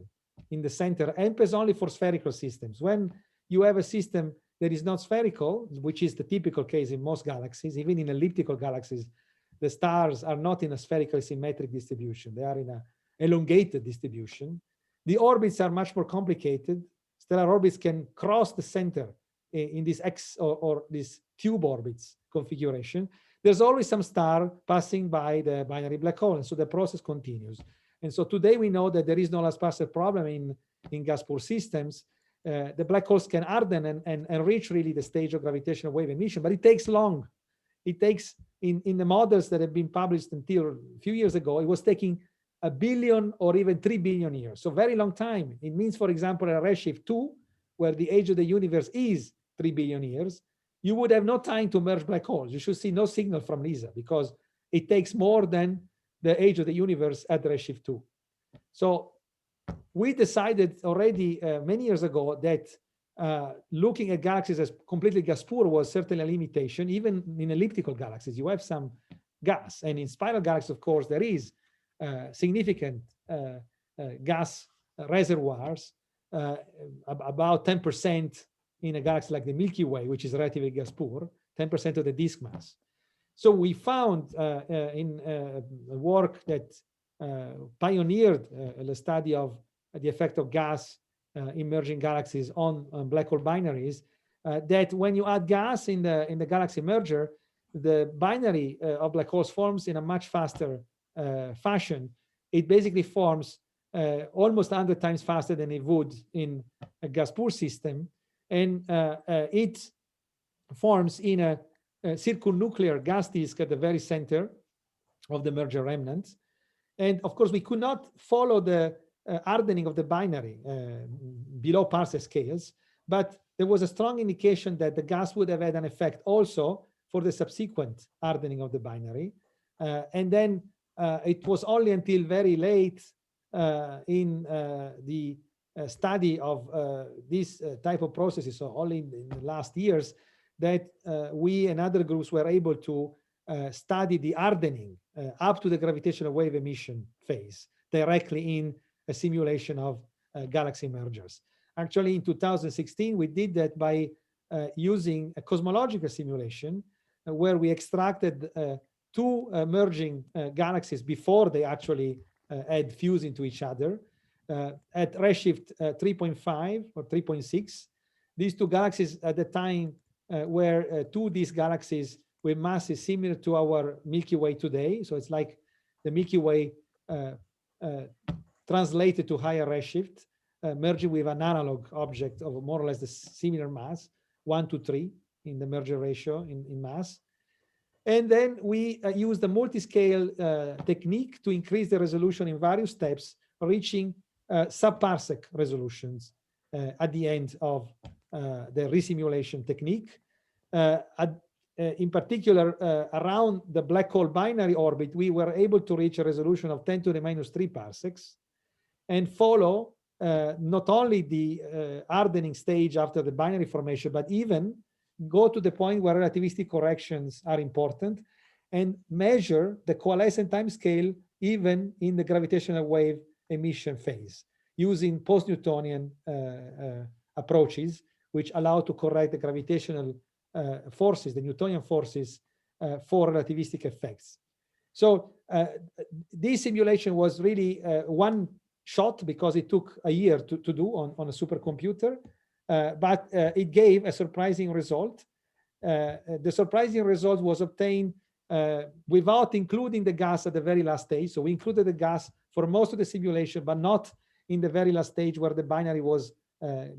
B: in the center happens only for spherical systems. When you have a system that is not spherical, which is the typical case in most galaxies, even in elliptical galaxies, the stars are not in a spherical symmetric distribution. They are in an elongated distribution. The orbits are much more complicated. Stellar orbits can cross the center in this X or this tube orbits configuration. There's always some star passing by the binary black hole, and so the process continues. And so today we know that there is no last parsec problem in gas-poor systems. The black holes can harden and reach really the stage of gravitational wave emission, but it takes long. It takes, in the models that have been published until a few years ago, it was taking 1 billion or even 3 billion years. So very long time. It means, for example, a redshift 2, where the age of the universe is 3 billion years, you would have no time to merge black holes. You should see no signal from LISA because it takes more than the age of the universe at redshift 2. So we decided already many years ago that looking at galaxies as completely gas-poor was certainly a limitation. Even in elliptical galaxies, you have some gas. And in spiral galaxies, of course, there is significant gas reservoirs, about 10% in a galaxy like the Milky Way, which is relatively gas-poor, 10% of the disk mass. So we found in work that pioneered the study of the effect of gas emerging galaxies on black hole binaries, that when you add gas in the galaxy merger, the binary of black holes forms in a much faster fashion. It basically forms almost 100 times faster than it would in a gas-poor system, and it forms in a circumnuclear gas disk at the very center of the merger remnants. And of course, we could not follow the hardening of the binary below parsec scales, but there was a strong indication that the gas would have had an effect also for the subsequent hardening of the binary. And then it was only until very late in the study of this type of processes, so only in the last years, that we and other groups were able to study the hardening up to the gravitational wave emission phase directly in a simulation of galaxy mergers. Actually, in 2016, we did that by using a cosmological simulation where we extracted two merging galaxies before they actually had fused into each other at redshift 3.5 or 3.6. These two galaxies at the time were two of these galaxies with masses similar to our Milky Way today. So it's like the Milky Way translated to higher redshift, merging with an analog object of more or less the similar mass, 1 to 3 in the merger ratio in mass. And then we used the multi-scale technique to increase the resolution in various steps, reaching sub-parsec resolutions at the end of the resimulation technique. In particular, around the black hole binary orbit, we were able to reach a resolution of 10 to the minus 3 parsecs and follow not only the hardening stage after the binary formation, but even go to the point where relativistic corrections are important and measure the coalescent time scale even in the gravitational wave emission phase using post-newtonian approaches, which allow to correct the gravitational forces, the Newtonian forces for relativistic effects. So this simulation was really one shot because it took a year to do on a supercomputer, but it gave a surprising result. The surprising result was obtained without including the gas at the very last stage. So we included the gas for most of the simulation, but not in the very last stage where the binary was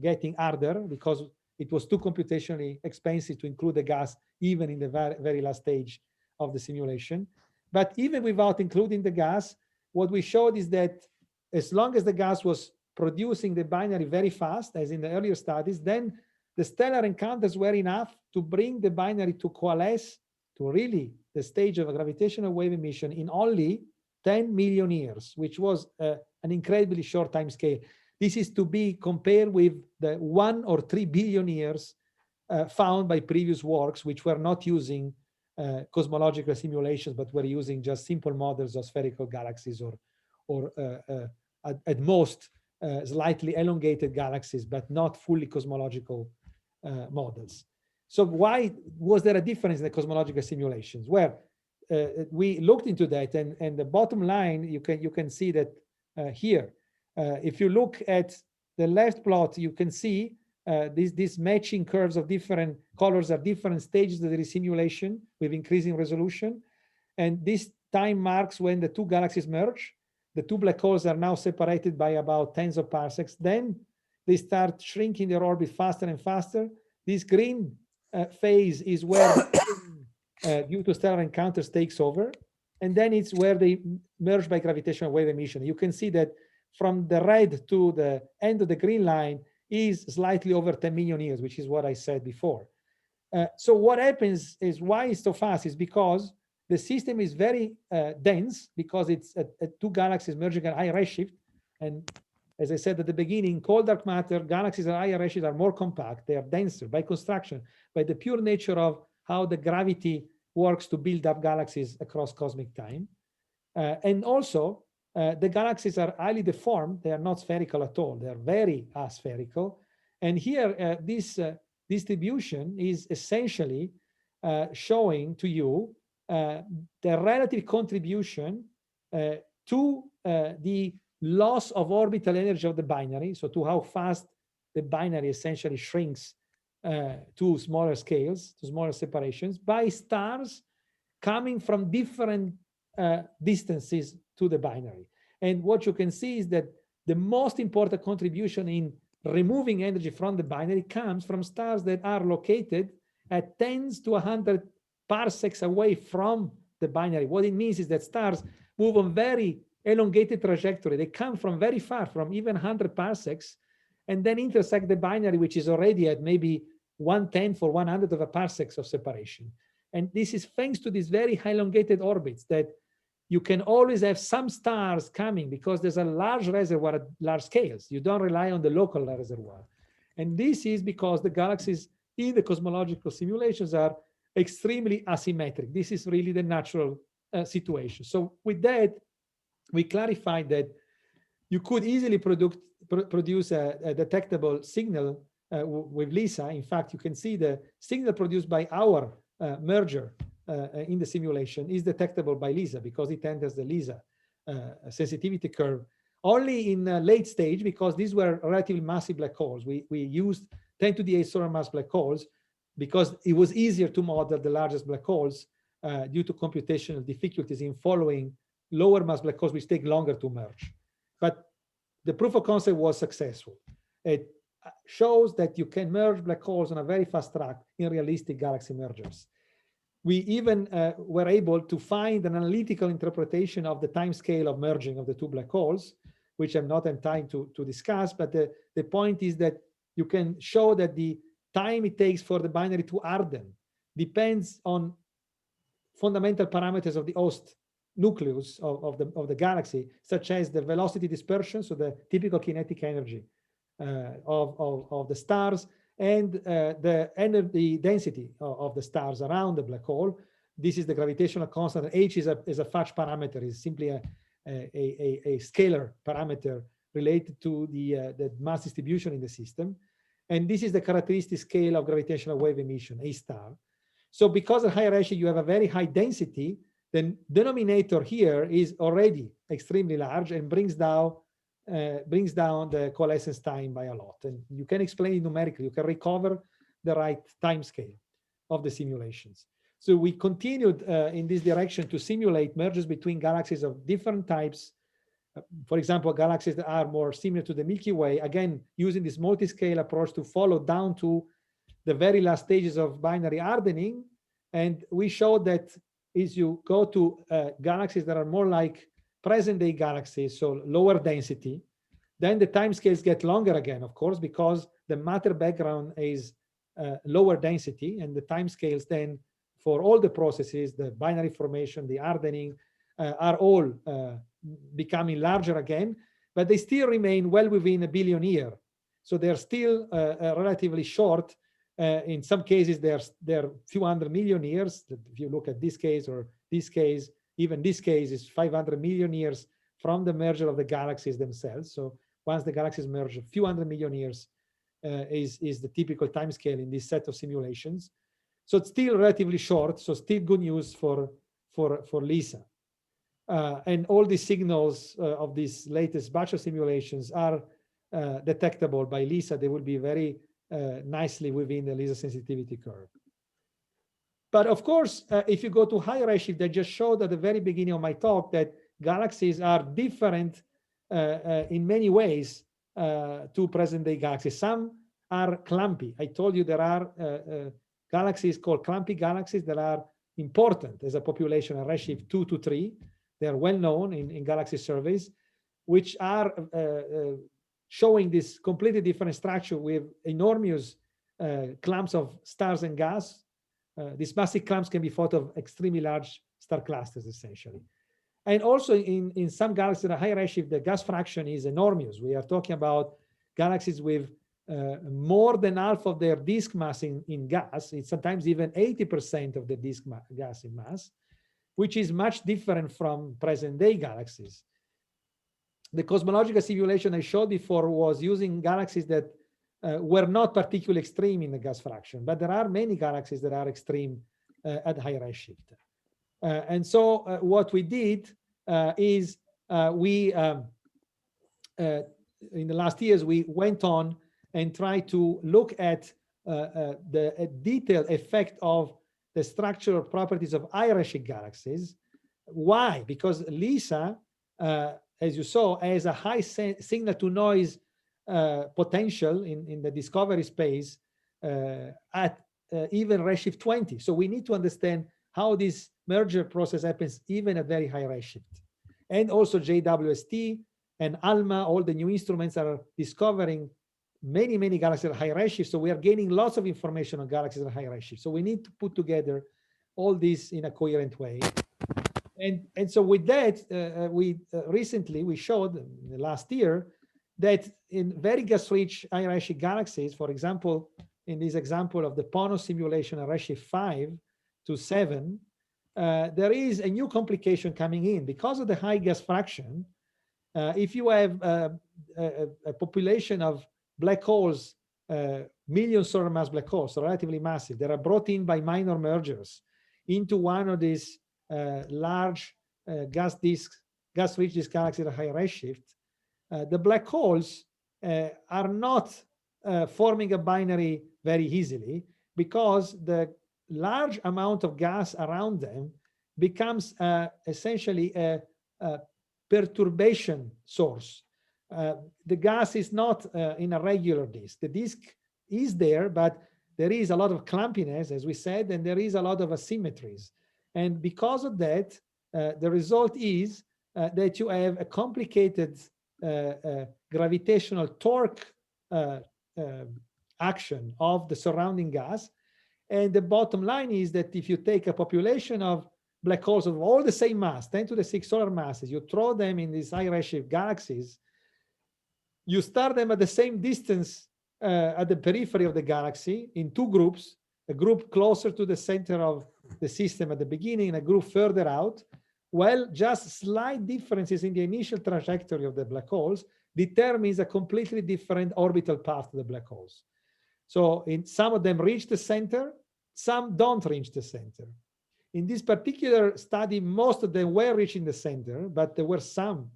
B: getting harder because it was too computationally expensive to include the gas even in the very last stage of the simulation. But even without including the gas, what we showed is that as long as the gas was producing the binary very fast, as in the earlier studies, then the stellar encounters were enough to bring the binary to coalesce to really the stage of a gravitational wave emission in only 10 million years, which was an incredibly short time scale. This is to be compared with the 1 or 3 billion years found by previous works, which were not using cosmological simulations, but were using just simple models of spherical galaxies or at most slightly elongated galaxies, but not fully cosmological models. So why was there a difference in the cosmological simulations? Well, we looked into that, and the bottom line, you can see that here. If you look at the left plot, you can see these matching curves of different colors are different stages of the simulation with increasing resolution. And this time marks when the two galaxies merge. The two black holes are now separated by about tens of parsecs. Then they start shrinking their orbit faster and faster. This green phase is where due to stellar encounters takes over. And then it's where they merge by gravitational wave emission. You can see that from the red to the end of the green line is slightly over 10 million years, which is what I said before. So what happens is why it's so fast is because the system is very dense because it's two galaxies merging at high redshift. And as I said at the beginning, cold dark matter, galaxies at higher redshift are more compact. They are denser by construction, by the pure nature of how the gravity works to build up galaxies across cosmic time. And also, the galaxies are highly deformed. They are not spherical at all. They are very aspherical. And here, this distribution is essentially showing to you the relative contribution to the loss of orbital energy of the binary, so to how fast the binary essentially shrinks to smaller scales, to smaller separations, by stars coming from different distances to the binary. And what you can see is that the most important contribution in removing energy from the binary comes from stars that are located at tens to 100 parsecs away from the binary. What it means is that stars move on very elongated trajectory. They come from very far, from even 100 parsecs, and then intersect the binary, which is already at maybe 1/10 or 100 of a parsecs of separation. And this is thanks to these very elongated orbits that you can always have some stars coming because there's a large reservoir at large scales. You don't rely on the local reservoir. And this is because the galaxies in the cosmological simulations are extremely asymmetric. This is really the natural situation. So with that, we clarified that you could easily produce a detectable signal with LISA. In fact, you can see the signal produced by our merger in the simulation is detectable by LISA because it enters the LISA sensitivity curve. Only in late stage, because these were relatively massive black holes. We used 10 to the 8 solar mass black holes because it was easier to model the largest black holes due to computational difficulties in following lower mass black holes, which take longer to merge. But the proof of concept was successful. It shows that you can merge black holes on a very fast track in realistic galaxy mergers. We even were able to find an analytical interpretation of the time scale of merging of the two black holes, which I'm not in time to discuss, but the point is that you can show that the time it takes for the binary to harden depends on fundamental parameters of the host nucleus of the galaxy, such as the velocity dispersion, so the typical kinetic energy of the stars, and the density of the stars around the black hole. This is the gravitational constant. H is a Fudge parameter. It's simply a scalar parameter related to the mass distribution in the system. And this is the characteristic scale of gravitational wave emission, A star. So because of high redshift, you have a very high density, the denominator here is already extremely large and brings down the coalescence time by a lot. And you can explain it numerically. You can recover the right time scale of the simulations. So we continued in this direction to simulate mergers between galaxies of different types. For example, galaxies that are more similar to the Milky Way, again, using this multi-scale approach to follow down to the very last stages of binary hardening. And we showed that as you go to galaxies that are more like present-day galaxies, so lower density, then the time scales get longer again, of course, because the matter background is lower density, and the time scales then for all the processes, the binary formation, the hardening, are all becoming larger again, but they still remain well within a billion year. So they're still relatively short. In some cases, they're few hundred million years. If you look at this case or this case, even this case is 500 million years from the merger of the galaxies themselves. So once the galaxies merge, a few hundred million years is the typical time scale in this set of simulations. So it's still relatively short. So still good news for LISA. And all the signals of these latest batch of simulations are detectable by LISA. They will be very nicely within the LISA sensitivity curve. But of course, if you go to higher redshift, I just showed at the very beginning of my talk that galaxies are different in many ways to present-day galaxies. Some are clumpy. I told you there are galaxies called clumpy galaxies that are important as a population at redshift 2 to 3. They are well known in galaxy surveys, which are showing this completely different structure with enormous clumps of stars and gas. These massive clumps can be thought of extremely large star clusters, essentially. And also in some galaxies at a high redshift, the gas fraction is enormous. We are talking about galaxies with more than half of their disk mass in gas. It's sometimes even 80% of the disk gas in mass, which is much different from present-day galaxies. The cosmological simulation I showed before was using galaxies that were not particularly extreme in the gas fraction, but there are many galaxies that are extreme at high redshift. And so what we did is we, in the last years, we went on and tried to look at the detailed effect of the structural properties of high redshift galaxies. Why? Because LISA, as you saw, has a high signal to noise potential in the discovery space at even redshift 20. So we need to understand how this merger process happens even at very high redshift. And also JWST and ALMA, all the new instruments are discovering many, many galaxies at high redshift. So we are gaining lots of information on galaxies at high redshift. So we need to put together all this in a coherent way. And so with that, recently we showed last year that in very gas-rich high redshift galaxies, for example, in this example of the Pono simulation at redshift 5 to 7, there is a new complication coming in. Because of the high gas fraction, if you have a population of black holes, million solar mass black holes, so relatively massive, that are brought in by minor mergers into one of these large gas-rich disk galaxies at high redshift, the black holes are not forming a binary very easily, because the large amount of gas around them becomes essentially a perturbation source. The gas is not in a regular disk. The disk is there, but there is a lot of clumpiness, as we said, and there is a lot of asymmetries. And because of that, the result is that you have a complicated gravitational torque action of the surrounding gas. And the bottom line is that if you take a population of black holes of all the same mass, 10 to the 6 solar masses, you throw them in these high redshift galaxies, you start them at the same distance at the periphery of the galaxy in two groups, a group closer to the center of the system at the beginning and a group further out. Well, just slight differences in the initial trajectory of the black holes determines a completely different orbital path to the black holes. So in some of them reach the center, some don't reach the center. In this particular study, most of them were reaching the center, but there were some,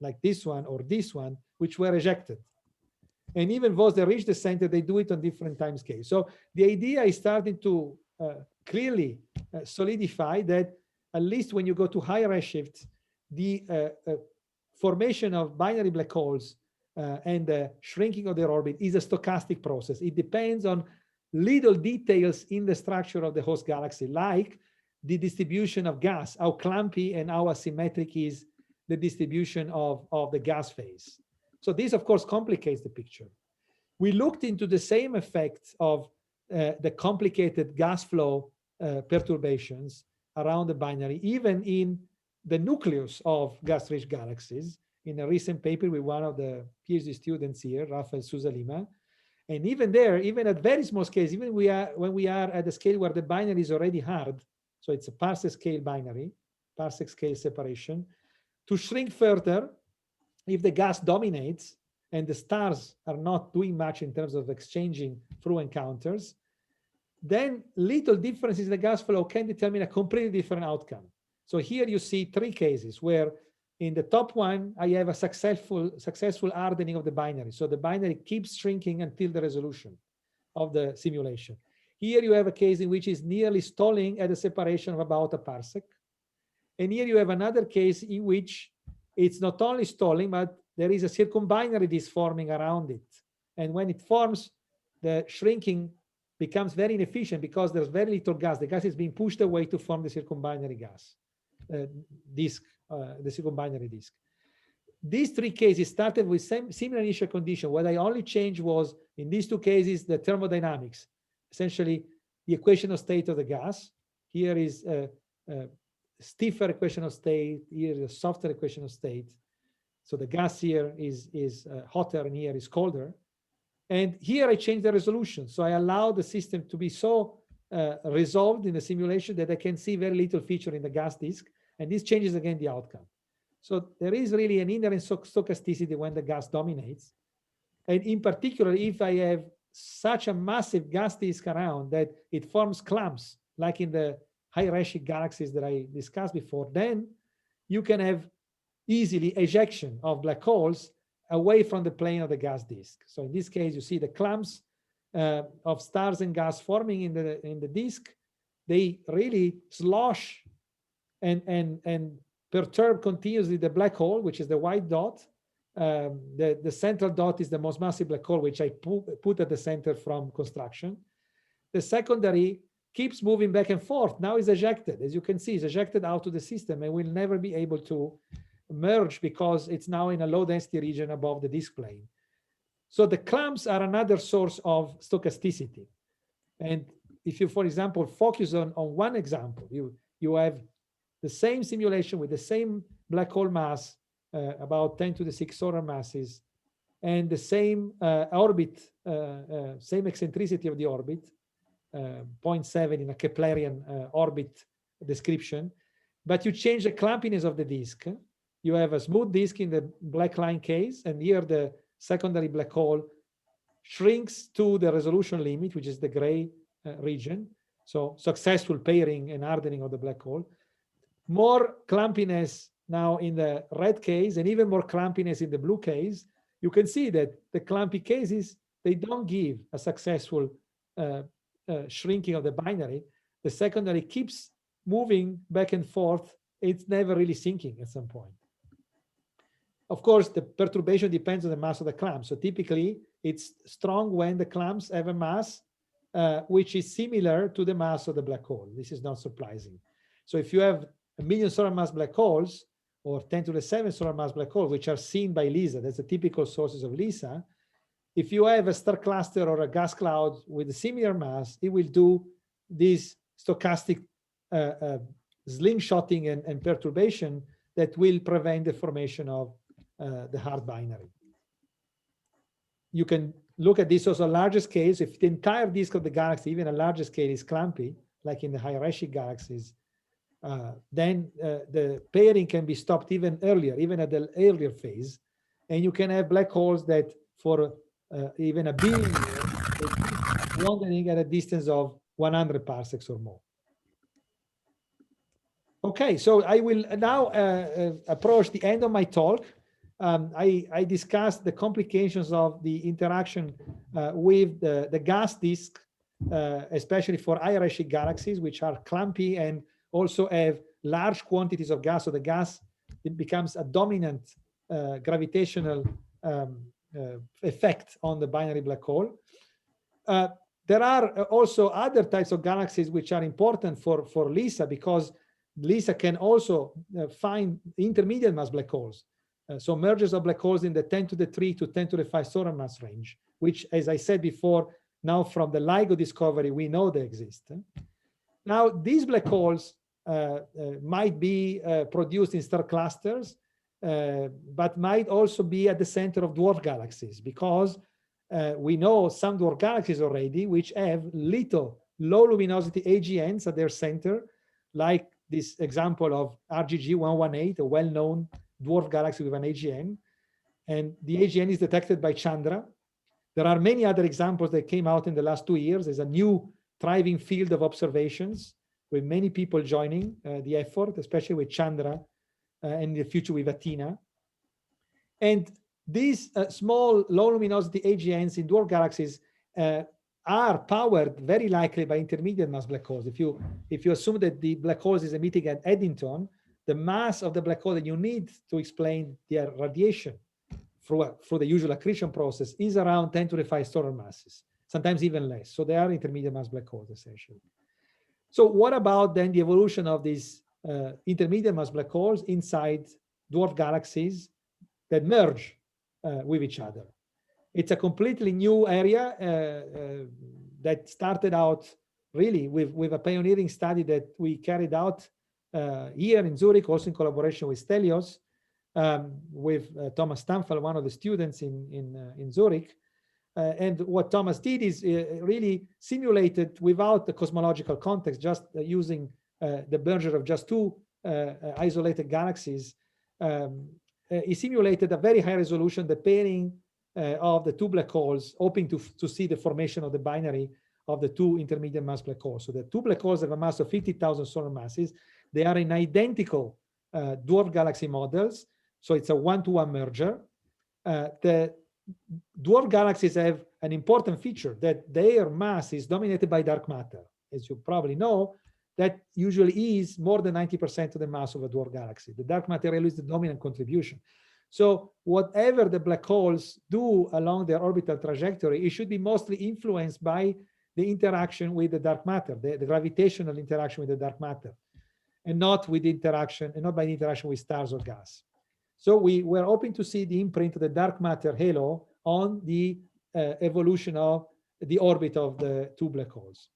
B: like this one or this one, which were ejected. And even those that reach the center, they do it on different time scales. So the idea is starting to clearly solidify that at least when you go to high redshift, the formation of binary black holes and the shrinking of their orbit is a stochastic process. It depends on little details in the structure of the host galaxy, like the distribution of gas, how clumpy and how asymmetric is the distribution of the gas phase. So this, of course, complicates the picture. We looked into the same effects of the complicated gas flow perturbations around the binary, even in the nucleus of gas-rich galaxies, in a recent paper with one of the PhD students here, Rafael Sousa Lima. And even there, even at very small scales, even when we are at a scale where the binary is already hard, so it's a parsec scale binary, parsec scale separation, to shrink further, if the gas dominates and the stars are not doing much in terms of exchanging through encounters, then little differences in the gas flow can determine a completely different outcome. So here you see three cases where in the top one, I have a successful hardening of the binary. So the binary keeps shrinking until the resolution of the simulation. Here you have a case in which it's nearly stalling at a separation of about a parsec. And here you have another case in which it's not only stalling, but there is a circumbinary disk forming around it. And when it forms, the shrinking becomes very inefficient because there's very little gas. The gas is being pushed away to form the circumbinary gas disk, the circumbinary disk. These three cases started with similar initial condition. What I only changed was, in these two cases, the thermodynamics, essentially the equation of state of the gas. Here is a stiffer equation of state, here is a softer equation of state. So the gas here is hotter and here is colder. And here I changed the resolution. So I allow the system to be so resolved in the simulation that I can see very little feature in the gas disk. And this changes again the outcome. So there is really an inherent stochasticity when the gas dominates. And in particular, if I have such a massive gas disk around that it forms clumps, like in the high redshift galaxies that I discussed before, then you can have easily ejection of black holes away from the plane of the gas disk. So in this case, you see the clumps of stars and gas forming in the disk. They really slosh and perturb continuously the black hole, which is the white dot. The central dot is the most massive black hole, which I put at the center from construction. The secondary keeps moving back and forth. Now is ejected. As you can see, it's ejected out of the system and will never be able to merge because it's now in a low density region above the disk plane. So the clumps are another source of stochasticity. And if you, for example, focus on one example, you have the same simulation with the same black hole mass, about 10 to the 6 solar masses, and the same orbit, same eccentricity of the orbit, 0.7 in a Keplerian orbit description, but you change the clumpiness of the disk. You have a smooth disk in the black line case, and here the secondary black hole shrinks to the resolution limit, which is the gray region. So successful pairing and hardening of the black hole. More clumpiness now in the red case, and even more clumpiness in the blue case. You can see that the clumpy cases, they don't give a successful shrinking of the binary. The secondary keeps moving back and forth. It's never really sinking at some point. Of course, the perturbation depends on the mass of the clamp. So typically, it's strong when the clamps have a mass which is similar to the mass of the black hole. This is not surprising. So if you have 1 million solar mass black holes, or 10 to the 7 solar mass black holes, which are seen by LISA, that's the typical sources of LISA. If you have a star cluster or a gas cloud with a similar mass, it will do this stochastic slingshotting and perturbation that will prevent the formation of the hard binary. You can look at this also on larger scales. If the entire disk of the galaxy, even a larger scale, is clumpy, like in the high-redshift galaxies, then the pairing can be stopped even earlier, even at the earlier phase. And you can have black holes that for even a billion years, wandering at a distance of 100 parsecs or more. Okay, so I will now approach the end of my talk. I discussed the complications of the interaction with the gas disk, especially for high-redshift galaxies, which are clumpy and also have large quantities of gas. So the gas, it becomes a dominant gravitational effect on the binary black hole. There are also other types of galaxies which are important for LISA, because LISA can also find intermediate mass black holes. So mergers of black holes in the 10 to the 3 to 10 to the 5 solar mass range, which, as I said before, now from the LIGO discovery, we know they exist. Now, these black holes might be produced in star clusters, but might also be at the center of dwarf galaxies, because we know some dwarf galaxies already which have little low luminosity AGNs at their center, like this example of RGG 118, a well-known dwarf galaxy with an AGN, and the AGN is detected by Chandra. There are many other examples that came out in the last 2 years. There's a new thriving field of observations with many people joining the effort, especially with Chandra and in the future with Athena. And these small low luminosity AGNs in dwarf galaxies are powered very likely by intermediate mass black holes. If you assume that the black holes is emitting at Eddington, the mass of the black hole that you need to explain their radiation through the usual accretion process is around 10 to the 5 solar masses, sometimes even less. So they are intermediate mass black holes, essentially. So what about then the evolution of these intermediate mass black holes inside dwarf galaxies that merge with each other? It's a completely new area that started out really with a pioneering study that we carried out here in Zurich, also in collaboration with Stelios, with Thomas Stamfel, one of the students in Zurich. And what Thomas did is really simulated without the cosmological context, just using the merger of just two isolated galaxies. He simulated a very high resolution, the pairing of the two black holes, hoping to see the formation of the binary of the two intermediate mass black holes. So the two black holes have a mass of 50,000 solar masses. They are in identical dwarf galaxy models. So it's a one-to-one merger. The dwarf galaxies have an important feature, that their mass is dominated by dark matter. As you probably know, that usually is more than 90% of the mass of a dwarf galaxy. The dark material is the dominant contribution. So whatever the black holes do along their orbital trajectory, it should be mostly influenced by the interaction with the dark matter, the gravitational interaction with the dark matter, and not with the interaction, and not by the interaction with stars or gas. So we were hoping to see the imprint of the dark matter halo on the evolution of the orbit of the two black holes.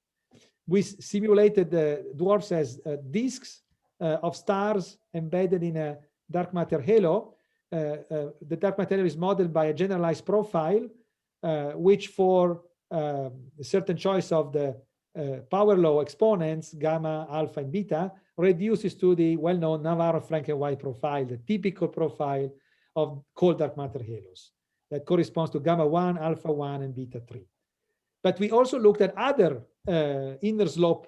B: We simulated the dwarfs as disks of stars embedded in a dark matter halo. The dark matter is modeled by a generalized profile, which for a certain choice of the power law exponents, gamma, alpha, and beta, reduces to the well-known Navarro-Franken-White profile, the typical profile of cold dark matter halos that corresponds to gamma 1, alpha 1, and beta 3. But we also looked at other inner slope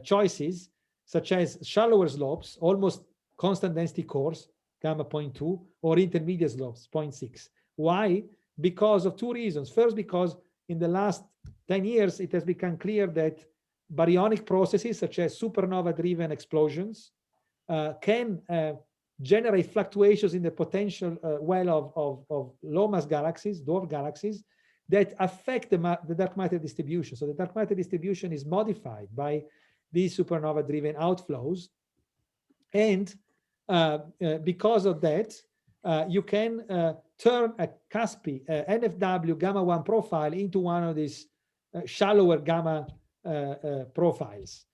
B: choices, such as shallower slopes, almost constant density cores, gamma 0.2, or intermediate slopes, 0.6. Why? Because of two reasons. First, because in the last 10 years, it has become clear that baryonic processes, such as supernova-driven explosions, can generate fluctuations in the potential well of low-mass galaxies, dwarf galaxies, that affect the dark matter distribution. So the dark matter distribution is modified by these supernova-driven outflows. And because of that, you can turn a CASPI, NFW gamma 1 profile into one of these shallower gamma profiles.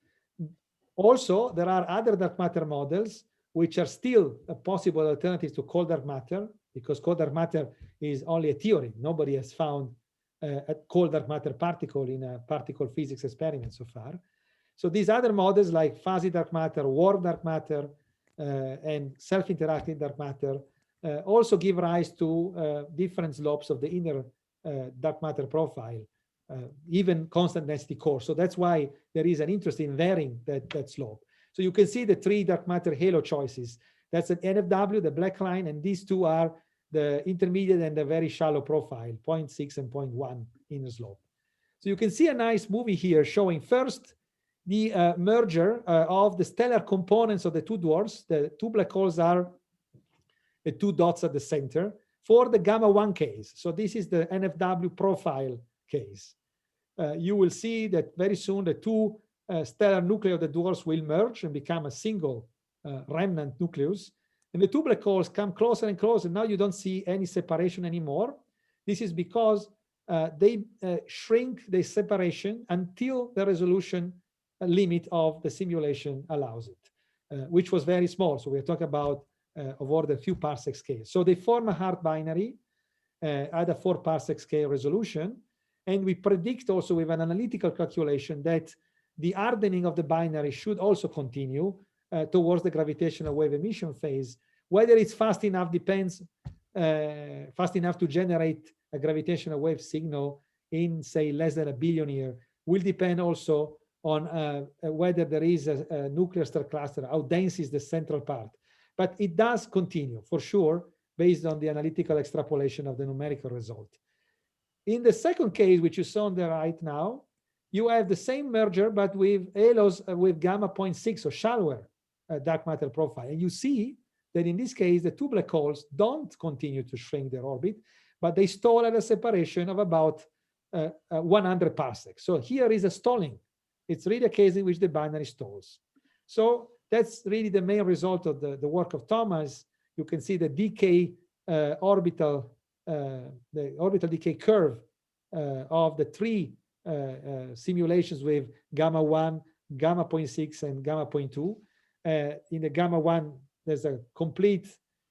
B: Also, there are other dark matter models which are still a possible alternative to cold dark matter, because cold dark matter is only a theory. Nobody has found a cold dark matter particle in a particle physics experiment so far. So these other models like fuzzy dark matter, warm dark matter, and self-interacting dark matter also give rise to different slopes of the inner dark matter profile, even constant density core. So that's why there is an interest in varying that slope. So you can see the three dark matter halo choices. That's an NFW, the black line, and these two are the intermediate and the very shallow profile, 0.6 and 0.1 inner slope. So you can see a nice movie here showing first the merger of the stellar components of the two dwarfs. The two black holes are the two dots at the center for the gamma 1 case. So this is the NFW profile case. You will see that very soon the two stellar nuclei of the dwarfs will merge and become a single remnant nucleus. And the two black holes come closer and closer. Now you don't see any separation anymore. This is because they shrink the separation until the resolution limit of the simulation allows it, which was very small. So we're talking about of order a few parsec scale. So they form a hard binary at a 4 parsec scale resolution. And we predict also with an analytical calculation that the hardening of the binary should also continue towards the gravitational wave emission phase. Whether it's fast enough depends, fast enough to generate a gravitational wave signal in, say, less than 1 billion years, will depend also on whether there is a nuclear star cluster, how dense is the central part. But it does continue, for sure, based on the analytical extrapolation of the numerical result. In the second case, which you saw on the right now, you have the same merger, but with halos with gamma 0.6 or shallower dark matter profile. And you see that in this case, the two black holes don't continue to shrink their orbit, but they stall at a separation of about 100 parsecs. So here is a stalling. It's really a case in which the binary stalls. So that's really the main result of the work of Thomas. You can see the decay orbital decay curve of the three simulations with gamma 1, gamma 0.6, and gamma 0.2. In the gamma 1, there's a complete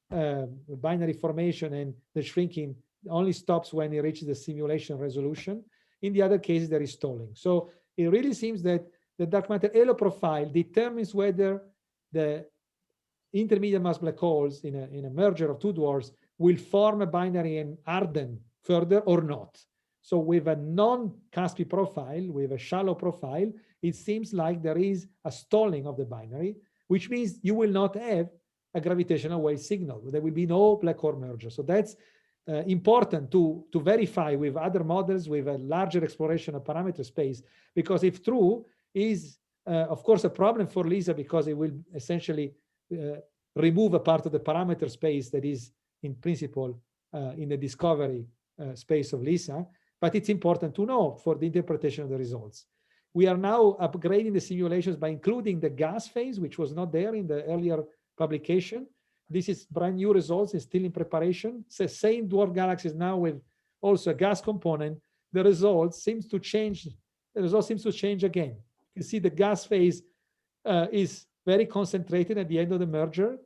B: binary formation, and the shrinking only stops when it reaches the simulation resolution. In the other cases, there is stalling. So it really seems that the dark matter halo profile determines whether the intermediate mass black holes in a merger of two dwarfs will form a binary and harden further or not. So with a non-Caspi profile, with a shallow profile, it seems like there is a stalling of the binary, which means you will not have a gravitational wave signal. There will be no black hole merger. So that's important to verify with other models with a larger exploration of parameter space, because if true, is of course a problem for LISA, because it will essentially remove a part of the parameter space that is in principle in the discovery space of LISA, but it's important to know for the interpretation of the results. We are now upgrading the simulations by including the gas phase, which was not there in the earlier publication. This is brand new results, it's still in preparation. So same dwarf galaxies now with also a gas component. The result seems to change. The result seems to change again. You see the gas phase is very concentrated at the end of the merger.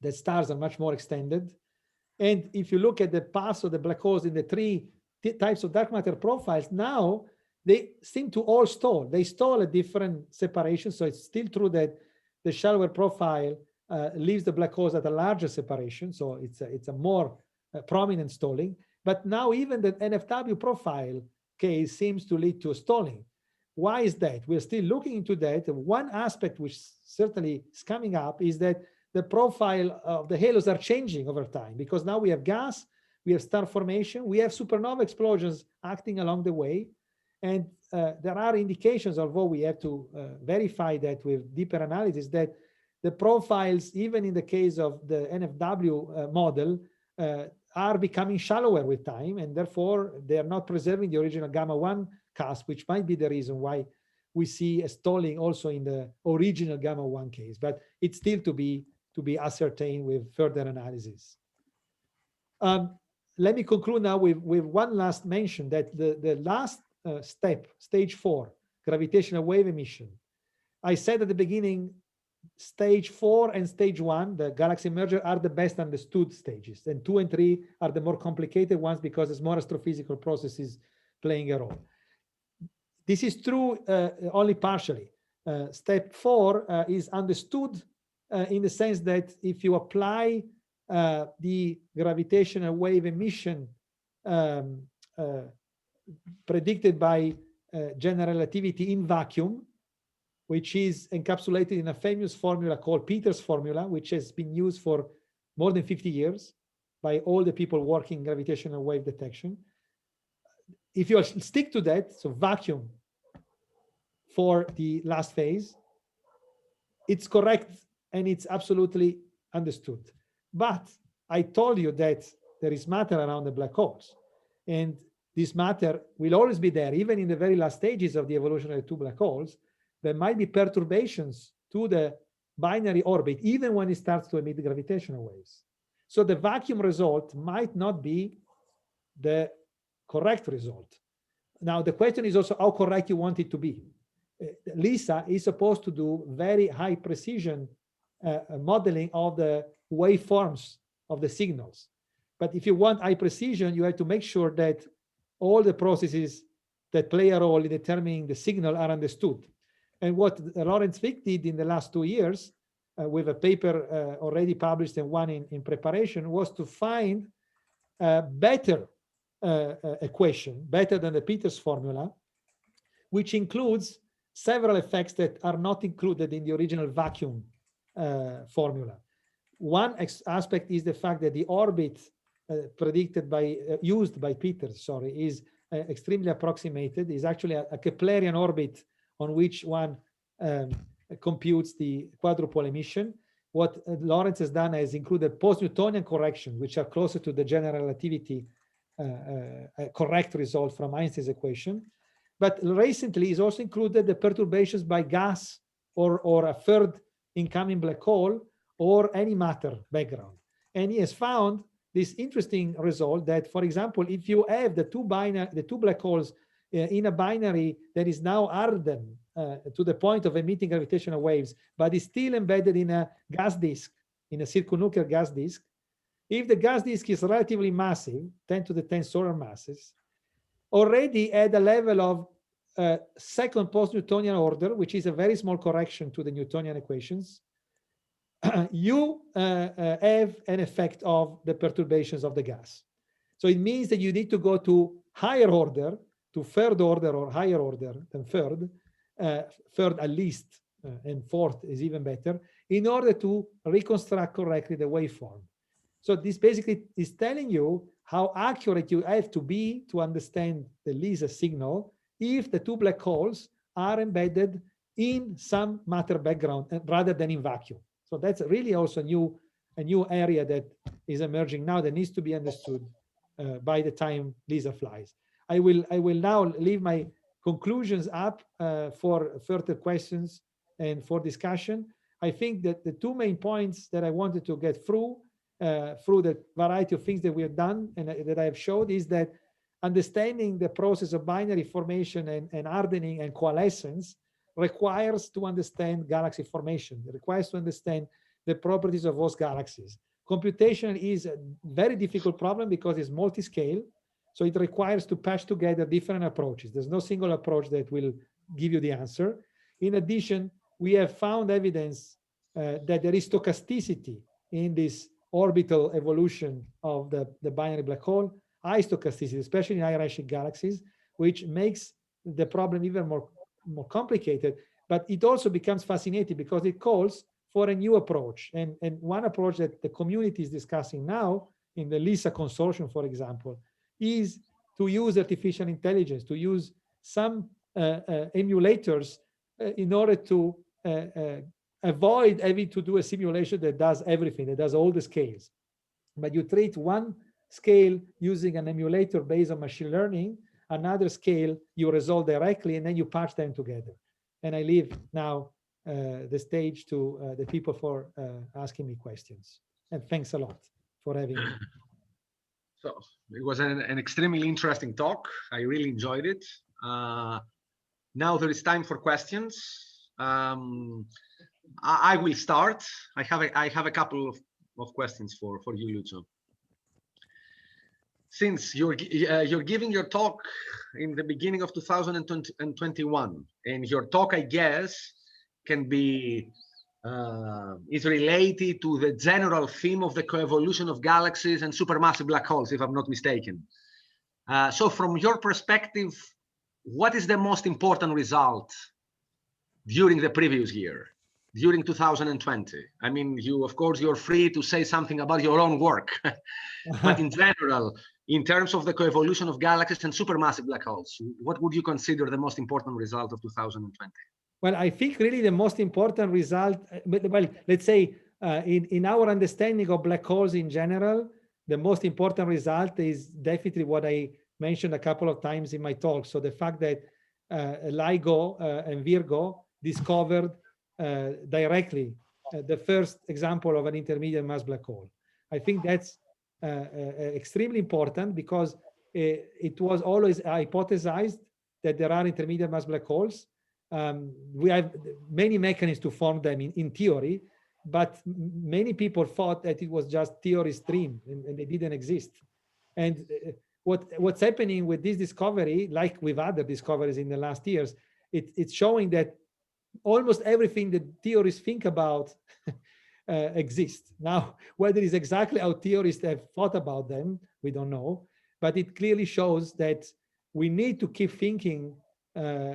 B: The stars are much more extended. And if you look at the paths of the black holes in the three types of dark matter profiles, now they seem to all stall. They stall at different separations. So it's still true that the shallower profile leaves the black holes at a larger separation. So it's a more prominent stalling. But now even the NFW profile case seems to lead to a stalling. Why is that? We're still looking into that. One aspect which certainly is coming up is that the profile of the halos are changing over time, because now we have gas, we have star formation, we have supernova explosions acting along the way. And there are indications, although we have to verify that with deeper analysis, that the profiles, even in the case of the NFW model, are becoming shallower with time, and therefore they are not preserving the original gamma 1 cusp, which might be the reason why we see a stalling also in the original gamma 1 case. But it's still to be ascertained with further analysis. Let me conclude now with one last mention that the last step, stage 4, gravitational wave emission, I said at the beginning, stage 4 and stage 1, the galaxy merger, are the best understood stages, and 2 and 3 are the more complicated ones because there's more astrophysical processes playing a role. This is true only partially. Step 4 is understood in the sense that if you apply the gravitational wave emission predicted by general relativity in vacuum, which is encapsulated in a famous formula called Peters formula, which has been used for more than 50 years by all the people working in gravitational wave detection. If you stick to that, so vacuum for the last phase, it's correct and it's absolutely understood. But I told you that there is matter around the black holes, and this matter will always be there, even in the very last stages of the evolution of the two black holes. There might be perturbations to the binary orbit, even when it starts to emit gravitational waves. So the vacuum result might not be the correct result. Now, the question is also how correct you want it to be. LISA is supposed to do very high precision modeling of the waveforms of the signals. But if you want high precision, you have to make sure that all the processes that play a role in determining the signal are understood. And what Lawrence Fick did in the last 2 years with a paper already published and one in preparation was to find a better equation, better than the Peters formula, which includes several effects that are not included in the original vacuum formula. One aspect is the fact that the orbit predicted by, used by Peters, is extremely approximated, is actually a Keplerian orbit on which one computes the quadrupole emission. What Lawrence has done is included post-newtonian correction, which are closer to the general relativity correct result from Einstein's equation. But recently he's also included the perturbations by gas or a third incoming black hole or any matter background. And he has found this interesting result that, for example, if you have the two black holes in a binary that is now hardened to the point of emitting gravitational waves, but is still embedded in a gas disk, in a circumnuclear gas disk, if the gas disk is relatively massive, 10 to the 10 solar masses, already at a level of second post-Newtonian order, which is a very small correction to the Newtonian equations, you have an effect of the perturbations of the gas. So it means that you need to go to higher order, to third order or higher order than third, third at least, and fourth is even better, in order to reconstruct correctly the waveform. So this basically is telling you how accurate you have to be to understand the LISA signal if the two black holes are embedded in some matter background rather than in vacuum. So that's really also a new area that is emerging now that needs to be understood by the time LISA flies. I will now leave my conclusions up for further questions and for discussion. I think that the two main points that I wanted to get through the variety of things that we have done and that I have showed is that understanding the process of binary formation and hardening and coalescence requires to understand galaxy formation. It requires to understand the properties of host galaxies. Computation is a very difficult problem because it's multi-scale. So it requires to patch together different approaches. There's no single approach that will give you the answer. In addition, we have found evidence that there is stochasticity in this orbital evolution of the binary black hole, high stochasticity, especially in high-redshift galaxies, which makes the problem even more complicated. But it also becomes fascinating because it calls for a new approach. And one approach that the community is discussing now in the LISA consortium, for example, is to use artificial intelligence, to use some emulators in order to avoid having to do a simulation that does everything, that does all the scales. But you treat one scale using an emulator based on machine learning, another scale you resolve directly, and then you patch them together. And I leave now the stage to the people for asking me questions. And thanks a lot for having me.
A: So it was an extremely interesting talk. I really enjoyed it. Now there is time for questions. I will start. I have a couple of questions for you, Lucio. Since you're giving your talk in the beginning of 2021, and your talk, I guess, can be is related to the general theme of the coevolution of galaxies and supermassive black holes, if I'm not mistaken. So from your perspective, what is the most important result during the previous year, during 2020? I mean, of course, you're free to say something about your own work, but in general, in terms of the coevolution of galaxies and supermassive black holes, what would you consider the most important result of 2020?
B: Well, I think really the most important result, well, let's say in our understanding of black holes in general, the most important result is definitely what I mentioned a couple of times in my talk. So the fact that LIGO and Virgo discovered directly the first example of an intermediate mass black hole. I think that's extremely important because it was always hypothesized that there are intermediate mass black holes. We have many mechanisms to form them in theory, but many people thought that it was just theory stream and they didn't exist. And what's happening with this discovery, like with other discoveries in the last years, it's showing that almost everything that theorists think about exists. Now, whether it's exactly how theorists have thought about them, we don't know, but it clearly shows that we need to keep thinking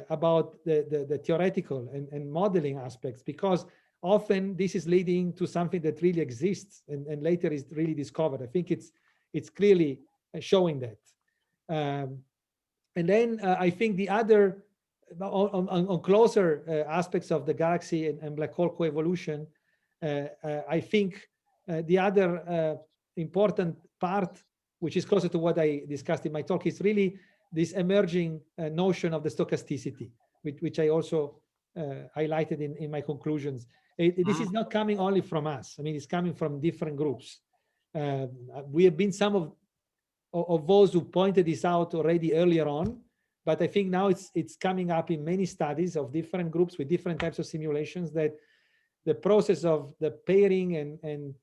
B: about the theoretical and modeling aspects, because often this is leading to something that really exists and later is really discovered. I think it's clearly showing that. And then I think the other, on closer aspects of the galaxy and black hole coevolution, I think the other important part, which is closer to what I discussed in my talk, is really this emerging notion of the stochasticity, which I also highlighted in my conclusions. This is not coming only from us. I mean, it's coming from different groups. We have been some of those who pointed this out already earlier on, but I think now it's coming up in many studies of different groups with different types of simulations, that the process of the pairing and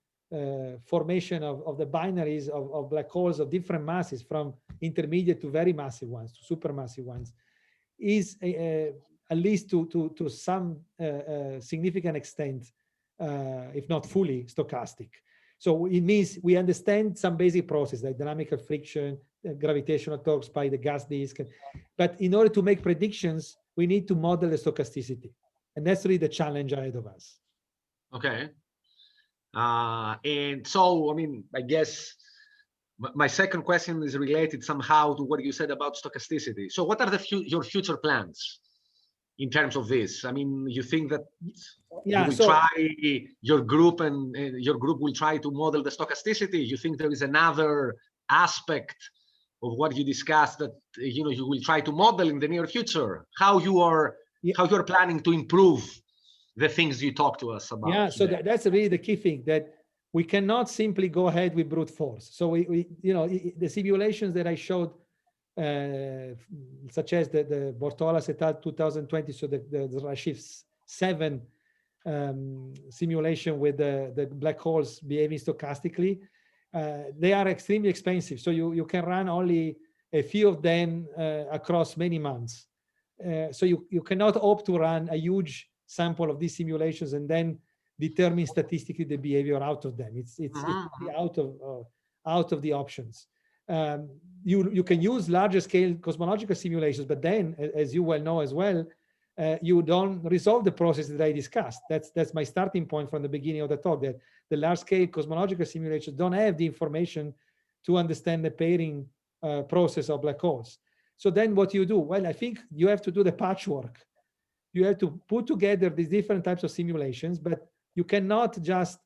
B: formation of the binaries of black holes of different masses, from intermediate to very massive ones to supermassive ones, is at least to some significant extent, if not fully, stochastic. So it means we understand some basic process like dynamical friction, gravitational torques by the gas disk, but in order to make predictions, we need to model the stochasticity, and that's really the challenge ahead of us.
A: Okay. And so, I mean, I guess my second question is related somehow to what you said about stochasticity. So what are your future plans in terms of this? I mean, you think that you will try, your group and your group will try to model the stochasticity? You think there is another aspect of what you discussed that you will try to model in the near future? How you are planning to improve the things you talk to us about?
B: Yeah, so that's really the key thing, that we cannot simply go ahead with brute force. So we the simulations that I showed, such as the Bortolas et al. 2020, so the Rashif 7 simulation with the black holes behaving stochastically, they are extremely expensive. So you can run only a few of them across many months. So you cannot hope to run a huge sample of these simulations and then determine statistically the behavior out of them. It's out of the options. You can use larger scale cosmological simulations, but then, as you well know as well, you don't resolve the process that I discussed. That's my starting point from the beginning of the talk, that the large scale cosmological simulations don't have the information to understand the pairing process of black holes. So then what you do? Well, I think you have to do the patchwork. You have to put together these different types of simulations, but you cannot just,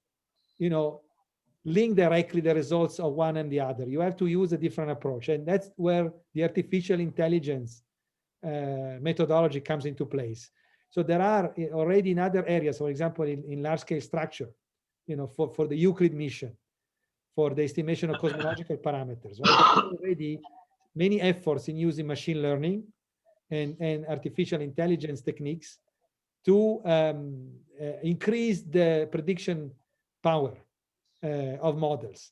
B: link directly the results of one and the other. You have to use a different approach. And that's where the artificial intelligence methodology comes into place. So there are already in other areas, for example, in large scale structure, for the Euclid mission, for the estimation of cosmological parameters, right? There are already many efforts in using machine learning and artificial intelligence techniques to increase the prediction power of models.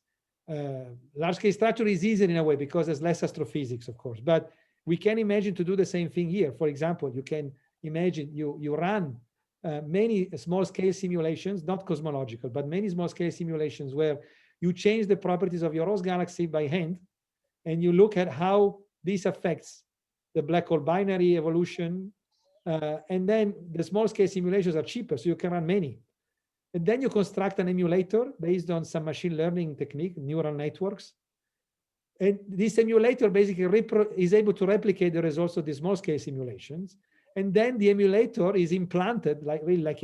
B: Large-scale structure is easier in a way because there's less astrophysics, of course, but we can imagine to do the same thing here. For example, you can imagine you run many small-scale simulations, not cosmological, but many small-scale simulations where you change the properties of your host galaxy by hand, and you look at how this affects the black hole binary evolution. And then the small-scale simulations are cheaper, so you can run many. And then you construct an emulator based on some machine learning technique, neural networks. And this emulator basically is able to replicate the results of the small-scale simulations. And then the emulator is implanted, like really like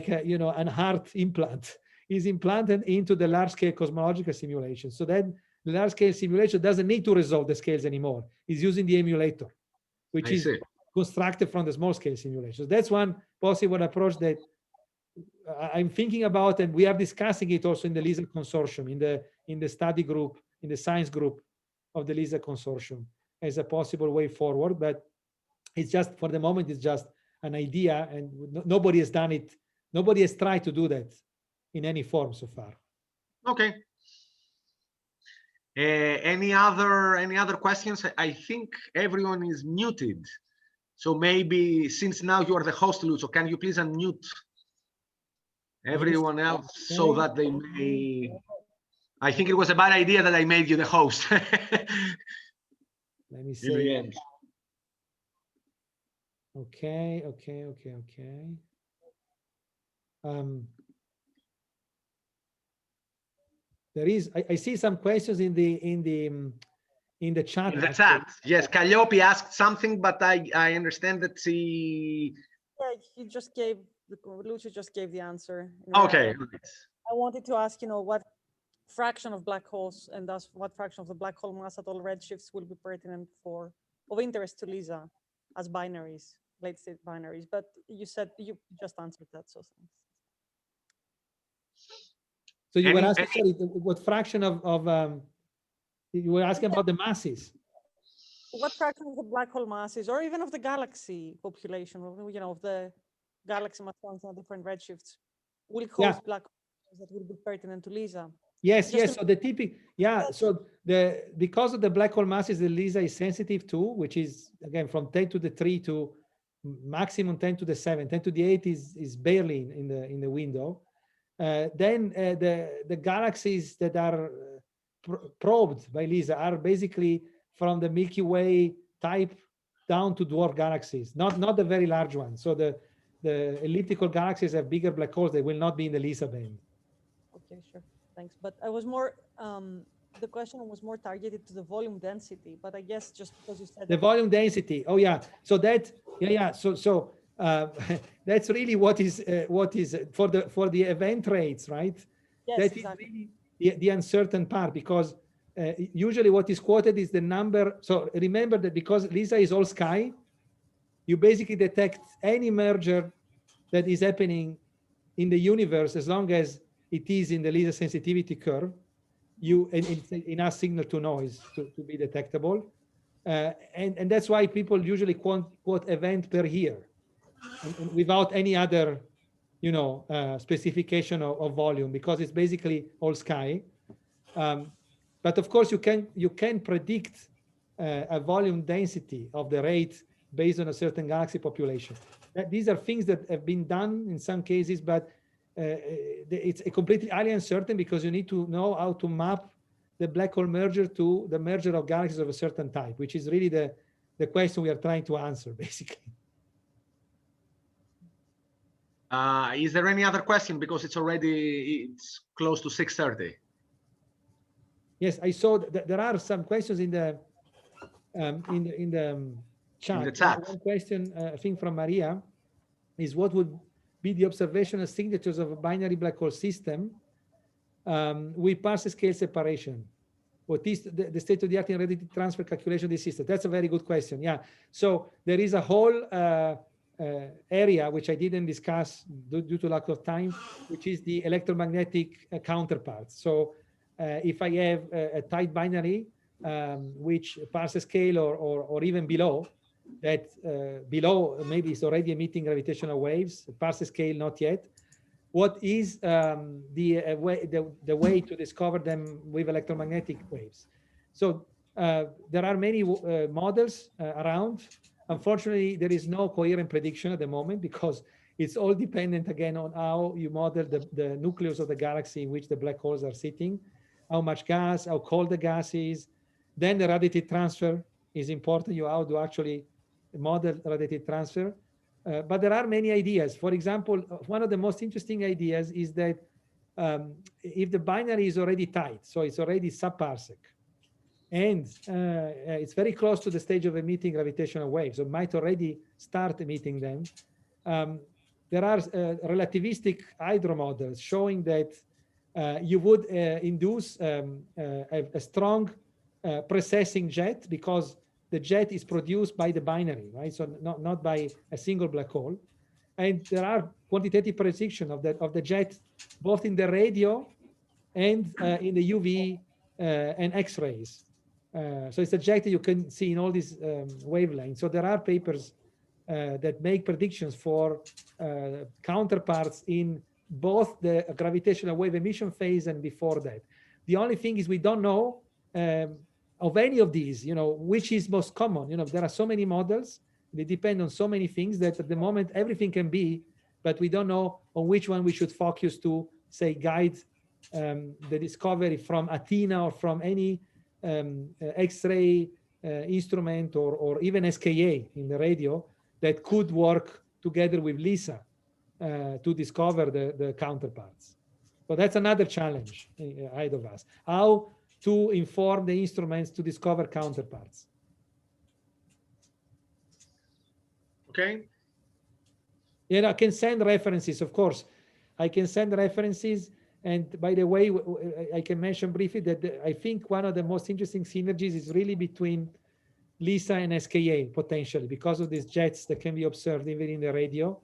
B: a, you know, an heart implant is implanted into the large-scale cosmological simulation. So then the large-scale simulation doesn't need to resolve the scales anymore. It's using the emulator, which is constructed from the small-scale simulations. That's one possible approach that I'm thinking about, and we are discussing it also in the LISA consortium, in the study group, in the science group of the LISA consortium, as a possible way forward. But it's just, for the moment, it's just an idea, and nobody has done it. Nobody has tried to do that in any form so far.
A: Okay. Any other questions? I think everyone is muted. So maybe, since now you are the host, Lucio, can you please unmute everyone else so that they may... I think it was a bad idea that I made you the host.
B: Let me see.
A: In the end.
B: Okay. There is, I see some questions in the chat.
A: In the chat, yes. Calliope asked something, but I understand that he...
C: Yeah, Lucio just gave the answer.
A: Okay.
C: I wanted to ask, what fraction of black holes, and thus what fraction of the black hole mass at all redshifts will be pertinent of interest to LISA as binaries, late state binaries. But you said you just answered that, so thanks.
B: So you were asking, sorry, what fraction of you were asking about the masses?
C: What fraction of the black hole masses, or even of the galaxy population, of the galaxy mass on different redshifts, will cause black holes that will be pertinent to LISA?
B: Yes. So the typical, so because of the black hole masses that LISA is sensitive to, which is again from 10 to the 3 to maximum 10 to the 7, 10 to the 8 is barely in the window. Then the galaxies that are probed by LISA are basically from the Milky Way type down to dwarf galaxies, not the very large ones. So the elliptical galaxies have bigger black holes. They will not be in the LISA band.
C: Okay, sure, thanks. But I was more, the question was more targeted to the volume density. But I guess just because you said
B: the volume density. Oh yeah. So that So that's really what is for the event rates, right?
C: Yes,
B: that
C: exactly.
B: is really the uncertain part, because usually what is quoted is the number. So remember that because LISA is all sky, you basically detect any merger that is happening in the universe as long as it is in the LISA sensitivity curve. It's enough signal to noise to be detectable, and that's why people usually quote event per year, and without any other, specification of volume, because it's basically all sky. But of course, you can predict a volume density of the rate based on a certain galaxy population. These are things that have been done in some cases, but it's completely highly uncertain, because you need to know how to map the black hole merger to the merger of galaxies of a certain type, which is really the question we are trying to answer, basically.
A: Is there any other question? Because it's close to 6:30.
B: Yes, I saw that there are some questions in the chat.
A: In the chat.
B: One question, I think from Maria, is what would be the observational signatures of a binary black hole system with parse scale separation? What is the state of the art in radiative transfer calculation of this system? That's a very good question. Yeah. So there is a whole area which I didn't discuss due to lack of time, which is the electromagnetic counterparts. So if I have a tight binary, which parse scale or even below, that below maybe is already emitting gravitational waves, parsec scale not yet. What is the way to discover them with electromagnetic waves? So there are many models around. Unfortunately, there is no coherent prediction at the moment because it's all dependent again on how you model the nucleus of the galaxy in which the black holes are sitting, how much gas, how cold the gas is. Then the radiative transfer is important. You how to actually model radiative transfer. But there are many ideas. For example, one of the most interesting ideas is that if the binary is already tight, so it's already sub-parsec, and it's very close to the stage of emitting gravitational waves, or might already start emitting them, there are relativistic hydro models showing that you would induce a strong precessing jet, because the jet is produced by the binary, right? So not by a single black hole. And there are quantitative prediction of the jet, both in the radio and in the UV and X-rays. So it's a jet that you can see in all these wavelengths. So there are papers that make predictions for counterparts in both the gravitational wave emission phase and before that. The only thing is we don't know of any of these, which is most common. There are so many models, they depend on so many things that at the moment everything can be, but we don't know on which one we should focus to, say, guide the discovery from Athena or from any X-ray instrument or even SKA in the radio that could work together with LISA to discover the counterparts. So that's another challenge ahead of us. How to inform the instruments to discover counterparts.
A: Okay.
B: I can send references, of course. I can send references. And by the way, I can mention briefly that I think one of the most interesting synergies is really between LISA and SKA, potentially, because of these jets that can be observed even in the radio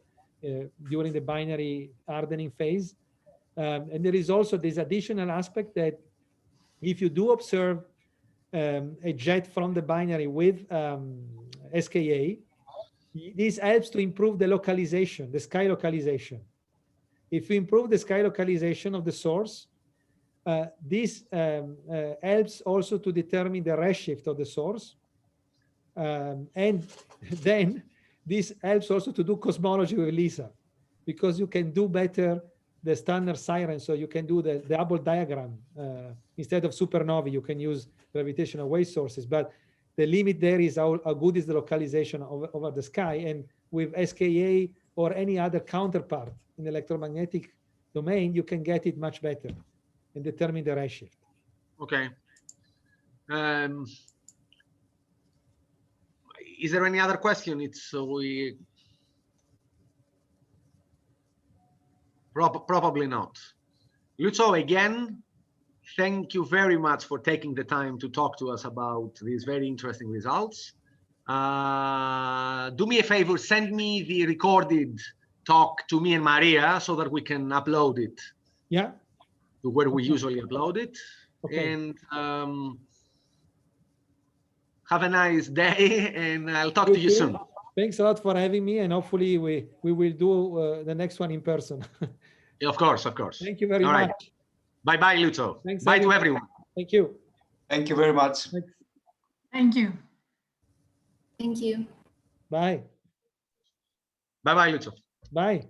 B: during the binary hardening phase. And there is also this additional aspect that if you do observe a jet from the binary with SKA, this helps to improve the localization, the sky localization. If you improve the sky localization of the source, this helps also to determine the redshift of the source. And then this helps also to do cosmology with LISA, because you can do better the standard siren. So you can do the double diagram. Instead of supernovae, you can use gravitational wave sources. But the limit there is how good is the localization over the sky. And with SKA or any other counterpart in the electromagnetic domain, you can get it much better and determine the redshift.
A: Okay. Is there any other question? Probably not. Lucio, again, thank you very much for taking the time to talk to us about these very interesting results. Do me a favor, send me the recorded talk to me and Maria so that we can upload it.
B: Yeah.
A: To where we usually upload it.
B: Okay.
A: And have a nice day, and I'll talk to you soon.
B: Thanks a lot for having me, and hopefully we will do the next one in person.
A: Of course, of course.
B: Thank you very much.
A: Right. Bye-bye, Lucio.
B: Thanks,
A: Bye to everyone.
B: Thank you.
D: Thank you very much.
B: Thanks.
E: Thank you.
F: Thank you.
B: Bye.
A: Bye-bye, Lucio.
B: Bye.